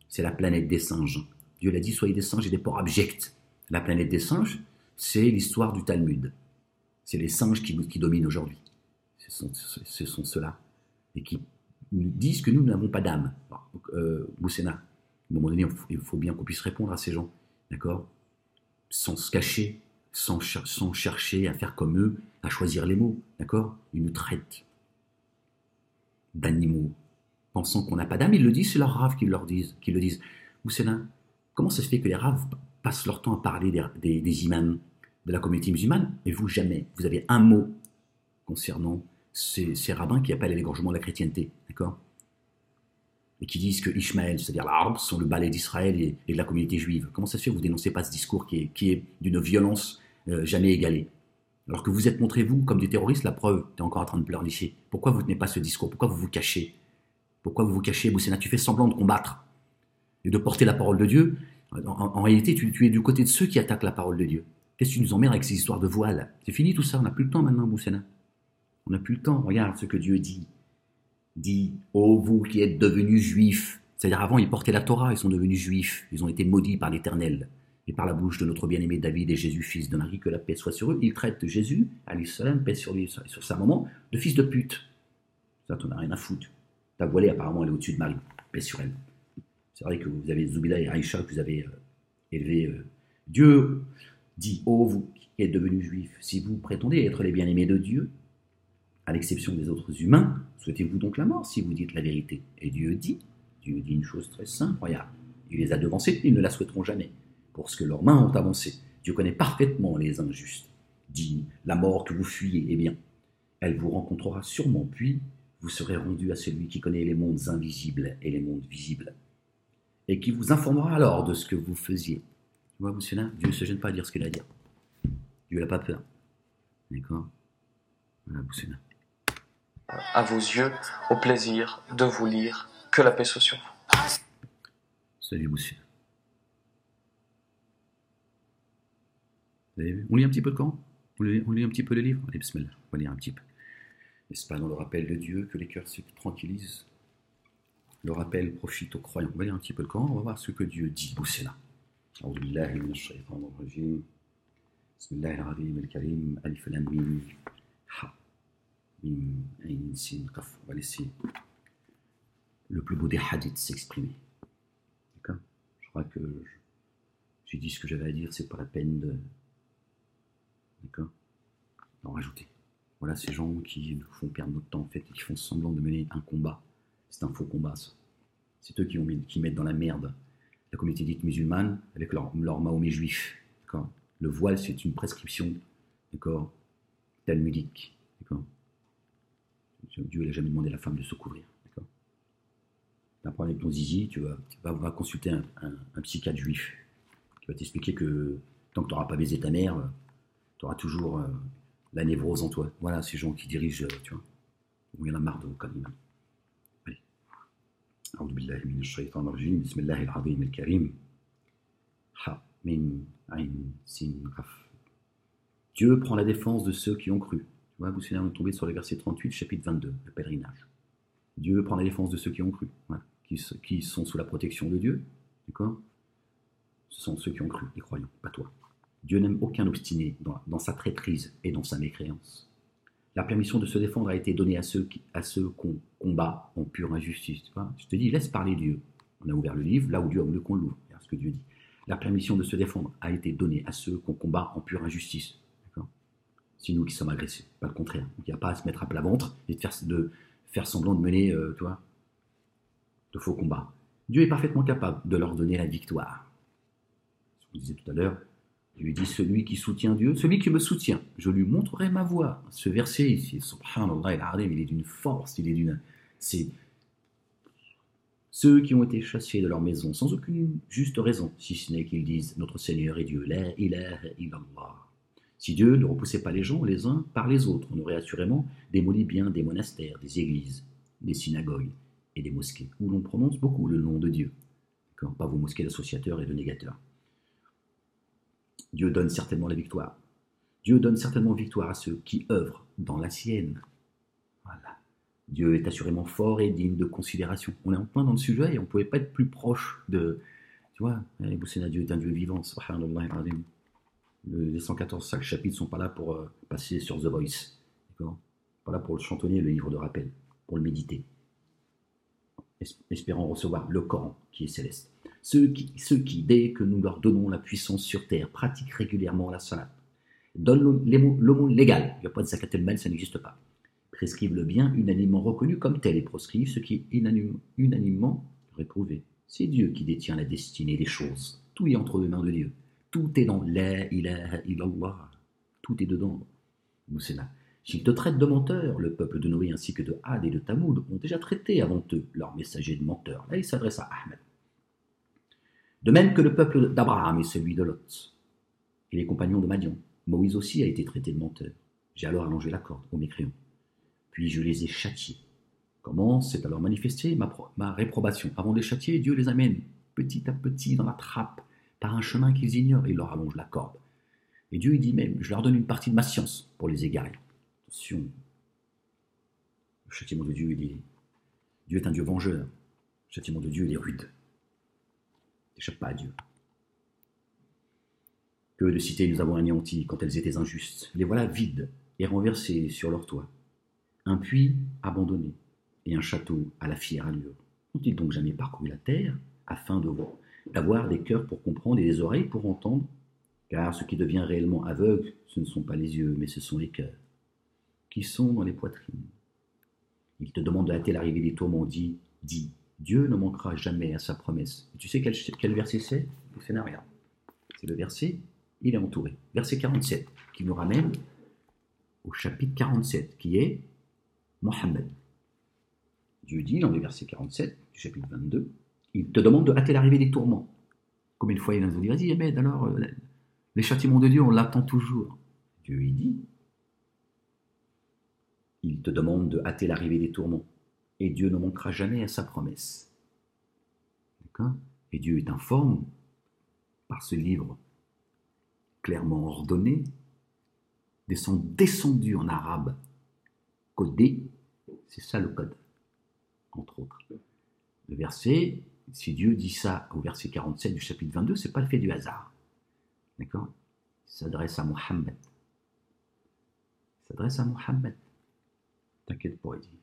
C'est la planète des singes. Dieu l'a dit, soyez des singes et des porcs abjects. La planète des singes, c'est l'histoire du Talmud. C'est les singes qui dominent aujourd'hui. Ce sont ceux-là. Et qui nous disent que nous n'avons pas d'âme. Boussena, à un moment donné, il faut bien qu'on puisse répondre à ces gens. D'accord? Sans se cacher, sans chercher à faire comme eux, à choisir les mots. D'accord? Ils nous traitent d'animaux, pensant qu'on n'a pas d'âme. Ils le disent, c'est leurs raves qui le disent. Boussena, comment ça se fait que les raves passent leur temps à parler des imams de la communauté musulmane, et vous jamais? Vous avez un mot concernant ces rabbins qui appellent à l'égorgement de la chrétienté, d'accord? Et qui disent que Ishmaël, c'est-à-dire l'arabe, sont le balai d'Israël et de la communauté juive. Comment ça se fait que vous ne dénoncez pas ce discours qui est d'une violence jamais égalée? Alors que vous êtes montré, vous, comme des terroristes, la preuve, tu es encore en train de pleurnicher. Pourquoi vous ne tenez pas ce discours? Pourquoi vous vous cachez? Pourquoi vous vous cachez, Boussena? Tu fais semblant de combattre et de porter la parole de Dieu. En réalité, tu es du côté de ceux qui attaquent la parole de Dieu. Qu'est-ce que tu nous emmerdes avec ces histoires de voile? C'est fini tout ça, on n'a plus le temps maintenant, Boussena. On n'a plus le temps. Regarde ce que Dieu dit. Dit, ô vous qui êtes devenus juifs. C'est-à-dire avant, ils portaient la Torah, ils sont devenus juifs. Ils ont été maudits par l'Éternel. Et par la bouche de notre bien-aimé David et Jésus, fils de Marie, que la paix soit sur eux. Ils traitent Jésus, alayhi salam, paix sur lui et sur sa maman, de fils de pute. Ça, t'en as rien à foutre. Ta voilée, apparemment, elle est au-dessus de Marie. Paix sur elle. C'est vrai que vous avez Zoubida et Aïcha, que vous avez élevé. Dieu dit, ô vous qui êtes devenus juifs, si vous prétendez être les bien-aimés de Dieu, à l'exception des autres humains, souhaitez-vous donc la mort si vous dites la vérité? Et Dieu dit une chose très simple, regarde, il les a devancés, ils ne la souhaiteront jamais. Pour ce que leurs mains ont avancé, Dieu connaît parfaitement les injustes. Dit, la mort que vous fuyez, eh bien, elle vous rencontrera sûrement, puis vous serez rendu à celui qui connaît les mondes invisibles et les mondes visibles, et qui vous informera alors de ce que vous faisiez. Tu vois, Boussena, Dieu ne se gêne pas à dire ce qu'il a à dire. Dieu n'a pas peur. D'accord? Voilà, Boussena. À vos yeux, au plaisir de vous lire. Que la paix soit sur vous. Salut, Boussena. Vous avez vu? On lit un petit peu le Coran? On lit un petit peu le livre? Allez, bismillah, on va lire un petit peu. N'est-ce pas dans le rappel de Dieu que les cœurs se tranquillisent? Le rappel profite aux croyants. On va lire un petit peu le Coran, on va voir ce que Dieu dit, Boussena. A'udhu billahi minash shaytanir rajim. Bismillahir-rahmanir al-karim. Alif lam mim. Ha. Mim, ayn, sin, kaf. On va laisser le plus beau des hadiths s'exprimer. D'accord? Je crois que j'ai dit ce que j'avais à dire, c'est pas la peine de... D'accord? D'en rajouter. Voilà ces gens qui nous font perdre notre temps, en fait, et qui font semblant de mener un combat. C'est un faux combat, ça. C'est eux qui mettent dans la merde la communauté dite musulmane avec leur Mahomet juif. D'accord? Le voile, c'est une prescription, d'accord, talmudique. D'accord? Dieu n'a jamais demandé à la femme de se couvrir. D'accord? T'as un problème avec ton zizi, tu vas consulter un psychiatre juif qui va t'expliquer que tant que tu n'auras pas baisé ta mère, tu auras toujours la névrose en toi. Voilà ces gens qui dirigent, tu vois. Il y en a marre de vos calmes. Allez. A'udhu billahi minash shaytanir rajim. Bismillahir-rahmanir al-karim. Ha, mim, ayn, sin, kaf. Dieu prend la défense de ceux qui ont cru. Tu vois, vous on est tombé sur le verset 38, chapitre 22, le pèlerinage. Dieu prend la défense de ceux qui ont cru, voilà, qui sont sous la protection de Dieu. D'accord? Ce sont ceux qui ont cru, les croyants, pas toi. Dieu n'aime aucun obstiné dans sa traîtrise et dans sa mécréance. La permission de se défendre a été donnée à ceux qu'on combat en pure injustice. Tu vois? Je te dis, laisse parler Dieu. On a ouvert le livre, là où Dieu a voulu qu'on l'ouvre. Regarde ce que Dieu dit. La permission de se défendre a été donnée à ceux qu'on combat en pure injustice. C'est nous qui sommes agressés, pas le contraire. Donc il n'y a pas à se mettre à plat ventre et de faire semblant de mener de faux combats. Dieu est parfaitement capable de leur donner la victoire. Je vous disais tout à l'heure, Dieu dit, celui qui soutient Dieu, celui qui me soutient, je lui montrerai ma voie. Ce verset ici, subhanallah al-azim, il est d'une force, c'est ceux qui ont été chassés de leur maison sans aucune juste raison, si ce n'est qu'ils disent, notre Seigneur est Dieu, la ilaha illallah. Si Dieu ne repoussait pas les gens les uns par les autres, on aurait assurément démoli bien des monastères, des églises, des synagogues et des mosquées, où l'on prononce beaucoup le nom de Dieu. Pas vos mosquées d'associateurs et de négateurs. Dieu donne certainement la victoire. Dieu donne certainement victoire à ceux qui œuvrent dans la sienne. Voilà. Dieu est assurément fort et digne de considération. On est en plein dans le sujet et on ne pouvait pas être plus proche de... Tu vois, Dieu est un Dieu vivant, subhanallah al-azim. Les 114 chapitres ne sont pas là pour passer sur The Voice. D'accord ? Pas là pour le chantonner, le livre de rappel, pour le méditer. Espérant recevoir le Coran qui est céleste. Ceux qui, dès que nous leur donnons la puissance sur terre, pratiquent régulièrement la salat, donnent l'aumône légal, il n'y a pas de zakat el-mal, ça n'existe pas, prescrivent le bien unanimement reconnu comme tel et proscrivent ce qui est unanimement réprouvé. C'est Dieu qui détient la destinée des choses. Tout est entre les mains de Dieu. Tout est dans la ilaha illallah. Tout est dedans. Nous, c'est là. S'ils te traitent de menteur, le peuple de Noé ainsi que de Had et de Tamoud ont déjà traité avant eux leurs messagers de menteurs. Là, il s'adresse à Ahmed. De même que le peuple d'Abraham et celui de Lot, et les compagnons de Madian, Moïse aussi a été traité de menteur. J'ai alors allongé la corde aux mécréants. Puis je les ai châtiés. Comment s'est alors manifestée ma réprobation? Avant de les châtier, Dieu les amène petit à petit dans la trappe, par un chemin qu'ils ignorent, et il leur allonge la corde. Et Dieu il dit même, je leur donne une partie de ma science pour les égarer. Attention, le châtiment de Dieu, Dieu est un Dieu vengeur. Le châtiment de Dieu, il est rude. N'échappe pas à Dieu. Que de cités nous avons anéanties quand elles étaient injustes. Les voilà vides et renversées sur leur toit. Un puits abandonné et un château à la fière allure. Ont-ils donc jamais parcouru la terre afin d'avoir des cœurs pour comprendre et des oreilles pour entendre? Car ce qui devient réellement aveugle, ce ne sont pas les yeux, mais ce sont les cœurs, qui sont dans les poitrines. Il te demande de hâter l'arrivée des tourments, dit, Dieu ne manquera jamais à sa promesse. Et tu sais quel verset c'est? C'est là, regarde. C'est le verset, il est entouré. Verset 47, qui nous ramène au chapitre 47, qui est Mohammed. Dieu dit dans le verset 47 du chapitre 22, il te demande de hâter l'arrivée des tourments. Combien de fois il nous dit, vas-y Ahmed, alors les châtiments de Dieu, on l'attend toujours. Dieu il dit, il te demande de hâter l'arrivée des tourments. Et Dieu ne manquera jamais à sa promesse. D'accord? Et Dieu est informe, par ce livre clairement ordonné, descendu en arabe, codé, c'est ça le code, entre autres. Le verset, si Dieu dit ça au verset 47 du chapitre 22, c'est pas le fait du hasard. D'accord? Il s'adresse à Mohammed. Il s'adresse à Mohammed. T'inquiète pas, il dit.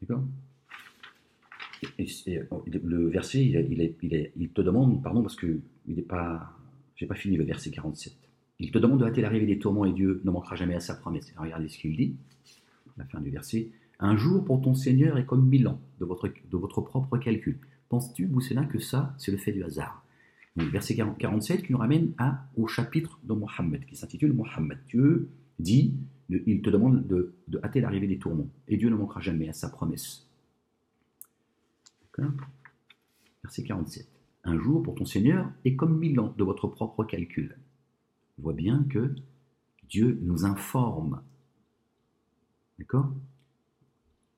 D'accord? Le verset, il te demande, pardon, parce que j'ai pas fini le verset 47. Il te demande de hâter l'arrivée des tourments et Dieu ne manquera jamais à sa promesse. Alors, regardez ce qu'il dit, la fin du verset. Un jour pour ton Seigneur est comme 1000 ans de votre propre calcul. Penses-tu, Boussena, que ça, c'est le fait du hasard? Donc, verset 47 qui nous ramène au chapitre de Mohammed, qui s'intitule Mohammed. Dieu dit, il te demande de hâter l'arrivée des tourments, et Dieu ne manquera jamais à sa promesse. D'accord? Verset 47. Un jour pour ton Seigneur est comme 1000 ans de votre propre calcul. On voit bien que Dieu nous informe. D'accord?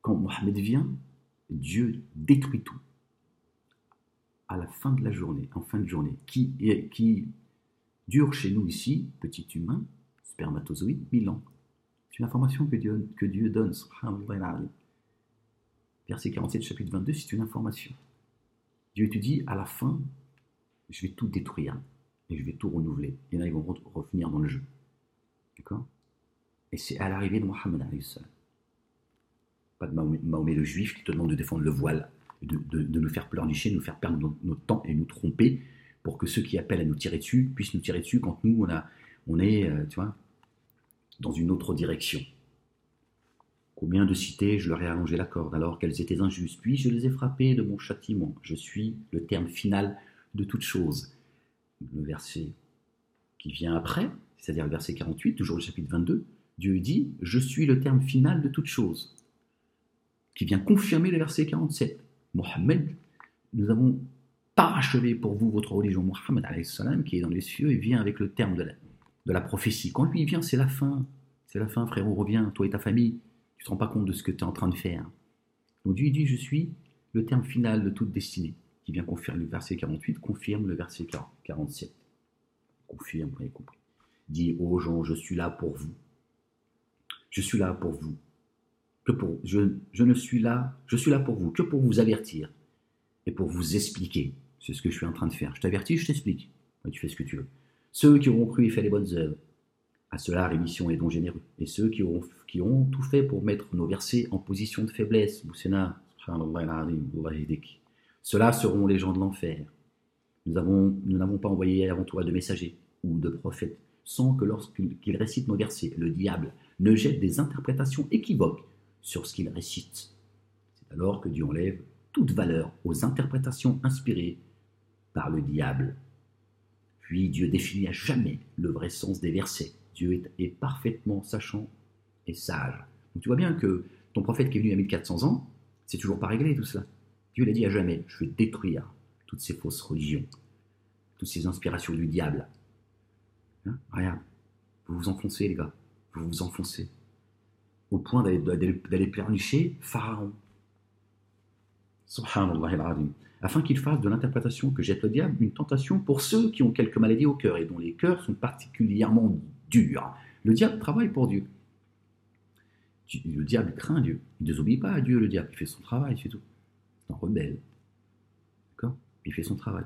Quand Mohammed vient, Dieu détruit tout. À la fin de la journée, en fin de journée, qui dure chez nous ici, petit humain, spermatozoïde, 1000 ans. C'est une information que Dieu donne, subhanallah. Verset 47, chapitre 22, c'est une information. Dieu te dit, à la fin, je vais tout détruire, et je vais tout renouveler. Et là, ils vont revenir dans le jeu. D'accord? Et c'est à l'arrivée de Mohammed, pas de Mahomet le juif qui te demande de défendre le voile de nous faire pleurnicher, de nous faire perdre notre temps et nous tromper pour que ceux qui appellent à nous tirer dessus puissent nous tirer dessus quand nous, on est tu vois, dans une autre direction. Combien de cités je leur ai allongé la corde alors qu'elles étaient injustes, puis je les ai frappées de mon châtiment. Je suis le terme final de toute chose. Le verset qui vient après, c'est-à-dire le verset 48, toujours le chapitre 22, Dieu dit « Je suis le terme final de toute chose », qui vient confirmer le verset 47. Mohammed, nous avons parachevé pour vous votre religion. Mohammed, qui est dans les cieux, il vient avec le terme de la prophétie. Quand lui il vient, c'est la fin. C'est la fin, frérot, reviens, toi et ta famille. Tu ne te rends pas compte de ce que tu es en train de faire. Donc Dieu dit « Je suis le terme final de toute destinée », qui vient confirmer le verset 48, confirme le verset 47. Confirme, vous avez compris. Dit aux gens, je suis là pour vous. Je suis là pour vous. Je suis là pour vous, que pour vous avertir et pour vous expliquer. C'est ce que je suis en train de faire. Je t'avertis, je t'explique. Tu fais ce que tu veux. Ceux qui auront cru et fait les bonnes œuvres, à cela rémission et dons généreux. Et ceux qui ont tout fait pour mettre nos versets en position de faiblesse, ceux-là seront les gens de l'enfer. Nous n'avons pas envoyé avant toi de messagers ou de prophètes, sans que lorsqu'ils récitent nos versets, le diable ne jette des interprétations équivoques sur ce qu'il récite. C'est alors que Dieu enlève toute valeur aux interprétations inspirées par le diable. Puis Dieu définit à jamais le vrai sens des versets. Dieu est parfaitement sachant et sage. Donc tu vois bien que ton prophète qui est venu il y a 1400 ans, c'est toujours pas réglé tout cela. Dieu l'a dit à jamais, je vais détruire toutes ces fausses religions, toutes ces inspirations du diable. Hein, regarde, vous vous enfoncez les gars, vous vous enfoncez. Au point d'aller pleurnicher Pharaon. Subhanallah al-Azim. Afin qu'il fasse de l'interprétation que jette le diable une tentation pour ceux qui ont quelques maladies au cœur et dont les cœurs sont particulièrement durs. Le diable travaille pour Dieu. Le diable craint Dieu. Il ne désobéit pas à Dieu, le diable. Il fait son travail, c'est tout. C'est un rebelle. D'accord ? Il fait son travail.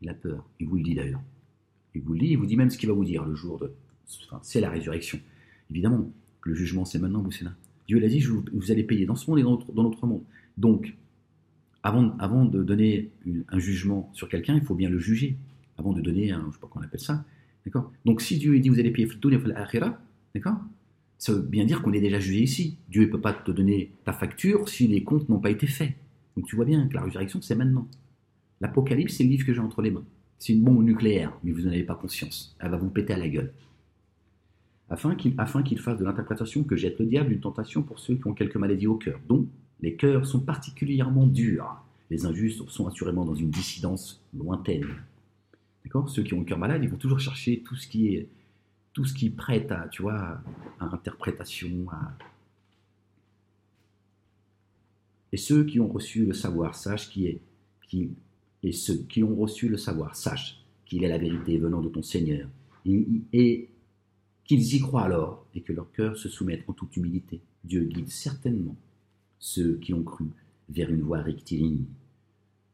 Il a peur. Il vous le dit d'ailleurs. Il vous le dit, il vous dit même ce qu'il va vous dire le jour de... Enfin, c'est la résurrection. Évidemment, le jugement, c'est maintenant, Boussena. Dieu l'a dit, vous allez payer dans ce monde et dans notre monde. Donc, avant de donner un jugement sur quelqu'un, il faut bien le juger. Avant de donner je ne sais pas comment on appelle ça. D'accord ? Donc, si Dieu dit, vous allez payer d'accord ? Ça veut bien dire qu'on est déjà jugé ici. Dieu ne peut pas te donner ta facture si les comptes n'ont pas été faits. Donc, tu vois bien que la résurrection, c'est maintenant. L'Apocalypse, c'est le livre que j'ai entre les mains. C'est une bombe nucléaire, mais vous n'en avez pas conscience. Elle va vous péter à la gueule. Afin qu'il fasse de l'interprétation que jette le diable une tentation pour ceux qui ont quelques maladies au cœur, dont les cœurs sont particulièrement durs. Les injustes sont assurément dans une dissidence lointaine. D'accord ? Ceux qui ont le cœur malade, ils vont toujours chercher tout ce qui prête à, tu vois, à interprétation. Et ceux qui ont reçu le savoir, sachent et ceux qui ont reçu le savoir, sachent qu'il est la vérité venant de ton Seigneur. Et qu'ils y croient alors et que leur cœur se soumette en toute humilité. Dieu guide certainement ceux qui ont cru vers une voie rectiligne.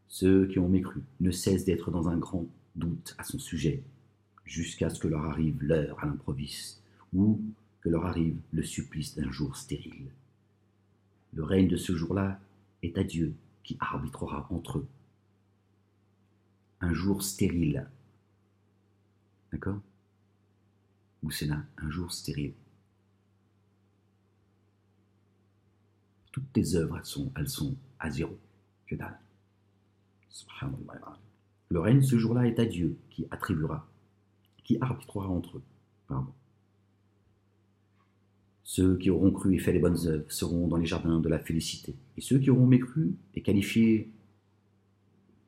Ceux qui ont mécru ne cessent d'être dans un grand doute à son sujet, jusqu'à ce que leur arrive l'heure à l'improviste, ou que leur arrive le supplice d'un jour stérile. Le règne de ce jour-là est à Dieu qui arbitrera entre eux. Un jour stérile. D'accord ? Ou c'est là, un jour stérile. Toutes tes œuvres, elles sont à zéro. Que dalle. Subhanallah. Le règne ce jour-là est à Dieu qui arbitrera entre eux. Pardon. Ceux qui auront cru et fait les bonnes œuvres seront dans les jardins de la félicité. Et ceux qui auront mécru et qualifié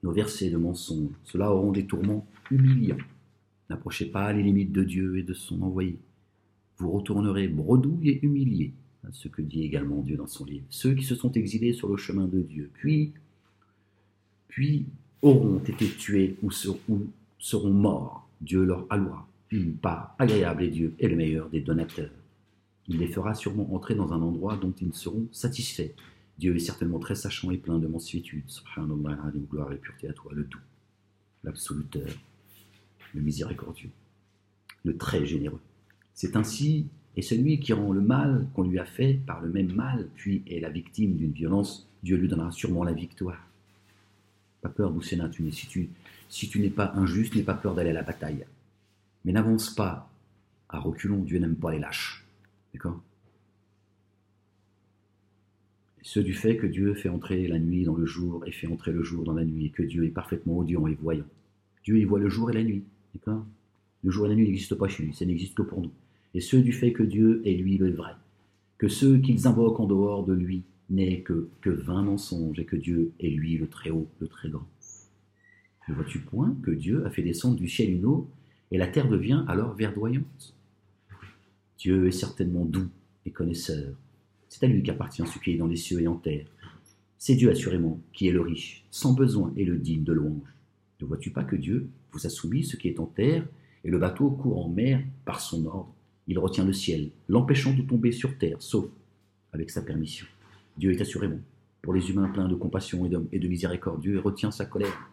nos versets de mensonges, ceux-là auront des tourments humiliants. N'approchez pas les limites de Dieu et de son envoyé. Vous retournerez bredouilles et humiliés, à ce que dit également Dieu dans son livre. Ceux qui se sont exilés sur le chemin de Dieu, puis auront été tués ou seront morts. Dieu leur allouera une part agréable et Dieu est le meilleur des donateurs. Il les fera sûrement entrer dans un endroit dont ils seront satisfaits. Dieu est certainement très sachant et plein de mansuétude. Subhanallah, gloire et pureté à toi, le doux, l'absoluteur, le miséricordieux, le très généreux. C'est ainsi, et celui qui rend le mal qu'on lui a fait par le même mal, puis est la victime d'une violence, Dieu lui donnera sûrement la victoire. Pas peur, Boussena, si tu n'es pas injuste, n'aie pas peur d'aller à la bataille. Mais n'avance pas à reculons, Dieu n'aime pas les lâches. D'accord? Ceux du fait que Dieu fait entrer la nuit dans le jour et fait entrer le jour dans la nuit, et que Dieu est parfaitement audient et voyant. Dieu, il voit le jour et la nuit. D'accord? Le jour et la nuit n'existent pas chez lui, ça n'existe que pour nous. Et ceux du fait que Dieu est lui le vrai, que ceux qu'ils invoquent en dehors de lui n'est que vains mensonges, et que Dieu est lui le très haut, le très grand. Ne vois-tu point que Dieu a fait descendre du ciel une eau, et la terre devient alors verdoyante? Dieu est certainement doux et connaisseur. C'est à lui qu'appartient ce qui est dans les cieux et en terre. C'est Dieu assurément qui est le riche, sans besoin et le digne de louange. Ne vois-tu pas que Dieu vous a soumis ce qui est en terre, et le bateau court en mer par son ordre? Il retient le ciel, l'empêchant de tomber sur terre, sauf avec sa permission. Dieu est assurément pour les humains plein de compassion et de miséricorde. Dieu retient sa colère,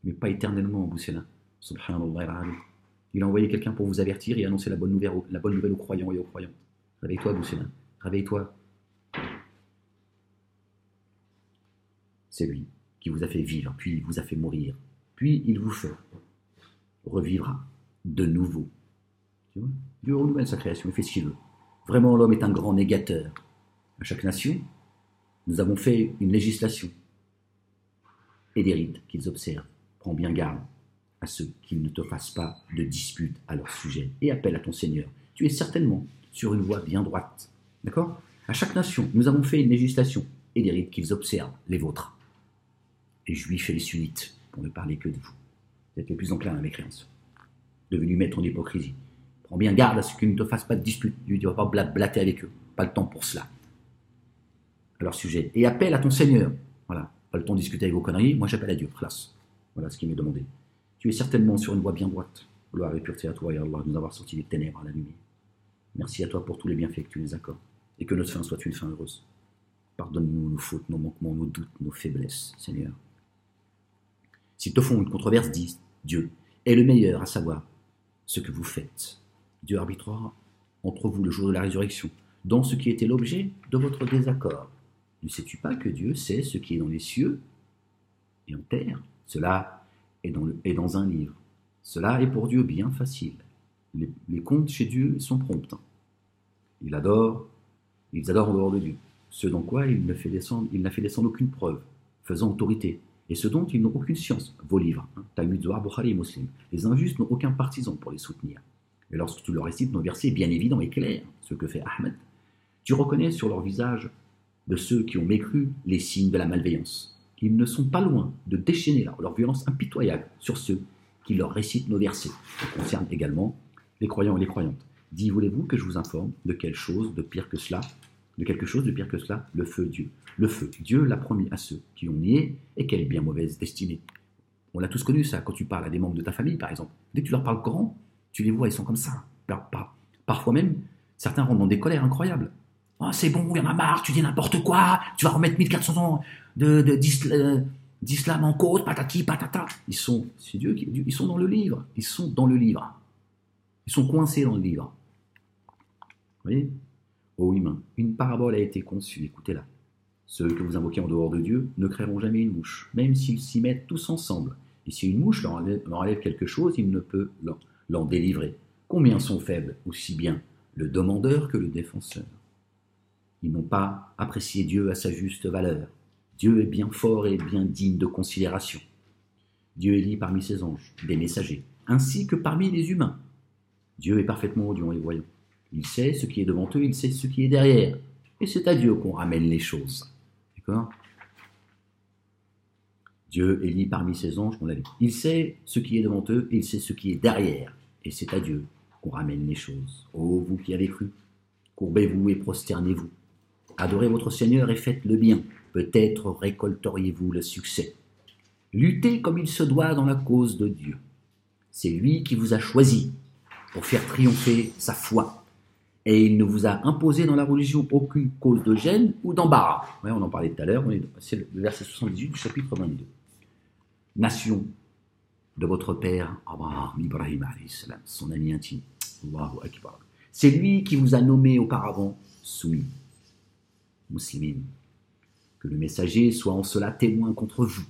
mais pas éternellement, Boussena. Subhanallah. Il a envoyé quelqu'un pour vous avertir et annoncer la bonne nouvelle aux croyants et aux croyantes. Réveille-toi, Boussena. Réveille-toi. C'est lui qui vous a fait vivre, puis il vous a fait mourir, puis il vous fait revivre de nouveau. Tu vois? Dieu renouvelle sa création, il fait ce qu'il veut. Vraiment, l'homme est un grand négateur. À chaque nation, nous avons fait une législation et des rites qu'ils observent. Prends bien garde à ceux qui ne te fassent pas de dispute à leur sujet et appelle à ton Seigneur. Tu es certainement sur une voie bien droite. D'accord? À chaque nation, nous avons fait une législation et des rites qu'ils observent, les vôtres. Les Juifs et les Sunnites, pour ne parler que de vous. Vous êtes les plus enclins à la mécréance, devenus maîtres en hypocrisie. Prends bien garde à ce qu'ils ne te fassent pas de dispute. Dieu ne va pas blatter avec eux. Pas le temps pour cela. À leur sujet. Et appelle à ton Seigneur. Voilà. Pas le temps de discuter avec vos conneries. Moi, j'appelle à Dieu. Classe. Voilà ce qui m'est demandé. Tu es certainement sur une voie bien droite. Gloire et pureté à toi, ya Allah, de nous avoir sortis des ténèbres à la lumière. Merci à toi pour tous les bienfaits que tu nous accordes. Et que notre fin soit une fin heureuse. Pardonne-nous nos fautes, nos manquements, nos doutes, nos faiblesses, Seigneur. S'ils te font une controverse, dis, Dieu est le meilleur à savoir ce que vous faites. Dieu arbitrera entre vous le jour de la résurrection, dans ce qui était l'objet de votre désaccord. Ne sais-tu pas que Dieu sait ce qui est dans les cieux et en terre? Cela est dans un livre. Cela est pour Dieu bien facile. Les comptes chez Dieu sont prompts. Ils adorent en dehors de Dieu. Ce dans quoi il n'a fait descendre aucune preuve, faisant autorité, et ce dont ils n'ont aucune science. Vos livres, Talmud, Zohar, Bukhari et Muslim. Les injustes n'ont aucun partisan pour les soutenir. Et lorsque tu leur récites nos versets bien évidents et clairs, ce que fait Ahmed, tu reconnais sur leur visage de ceux qui ont mécru les signes de la malveillance. Ils ne sont pas loin de déchaîner leur violence impitoyable sur ceux qui leur récitent nos versets. Ça concerne également les croyants et les croyantes. Dis, voulez-vous que je vous informe de quelque chose de pire que cela? De quelque chose de pire que cela? Le feu, Dieu. Le feu, Dieu l'a promis à ceux qui ont nié, et quelle bien mauvaise destinée. On l'a tous connu ça, quand tu parles à des membres de ta famille, par exemple. Dès que tu leur parles Coran, tu les vois, ils sont comme ça. Parfois même, certains rentrent dans des colères incroyables. Oh, c'est bon, il y en a marre, tu dis n'importe quoi, tu vas remettre 1400 ans d'islam en cause, patati, patata. C'est Dieu ils sont dans le livre. Ils sont dans le livre. Ils sont coincés dans le livre. Vous voyez? Ô humains, une parabole a été conçue, écoutez-la. Ceux que vous invoquez en dehors de Dieu ne créeront jamais une mouche, même s'ils s'y mettent tous ensemble. Et si une mouche leur enlève quelque chose, il ne peut l'en délivrer. Combien sont faibles, aussi bien le demandeur que le défenseur? Ils n'ont pas apprécié Dieu à sa juste valeur. Dieu est bien fort et bien digne de considération. Dieu élit parmi ses anges des messagers, ainsi que parmi les humains. Dieu est parfaitement audient et voyant. Il sait ce qui est devant eux, il sait ce qui est derrière. Et c'est à Dieu qu'on ramène les choses. D'accord? Dieu élit parmi ses anges, on l'a dit. Il sait ce qui est devant eux, il sait ce qui est derrière. Et c'est à Dieu qu'on ramène les choses. Ô vous qui avez cru, courbez-vous et prosternez-vous. Adorez votre Seigneur et faites le bien. Peut-être récolteriez-vous le succès. Luttez comme il se doit dans la cause de Dieu. C'est lui qui vous a choisi pour faire triompher sa foi. Et il ne vous a imposé dans la religion aucune cause de gêne ou d'embarras. Ouais, on en parlait tout à l'heure, c'est le verset 78 du chapitre 22. Nation de votre père Abraham, Ibrahim alayhi salam, son ami intime. Allahu Akbar. C'est lui qui vous a nommé auparavant soumis, muslimin. Que le messager soit en cela témoin contre vous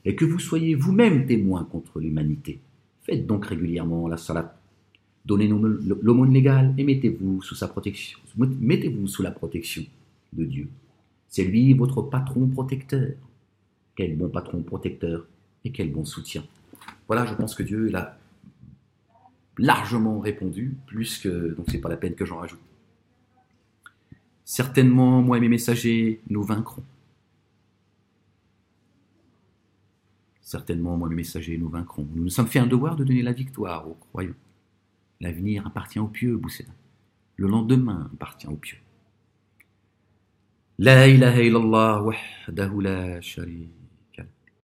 et que vous soyez vous-même témoin contre l'humanité. Faites donc régulièrement la salat. Donnez l'aumône légale et mettez-vous sous sa protection. Mettez-vous sous la protection de Dieu. C'est lui votre patron protecteur. Quel bon patron protecteur et quel bon soutien. Voilà, je pense que Dieu l'a largement répondu, plus que, donc c'est pas la peine que j'en rajoute. Certainement, moi et mes messagers, nous vaincrons. Certainement, moi et mes messagers, nous vaincrons. Nous nous sommes fait un devoir de donner la victoire aux croyants. L'avenir appartient aux pieux, Boussena. Le lendemain appartient aux pieux. La ilaha illallah wahdahu la sharika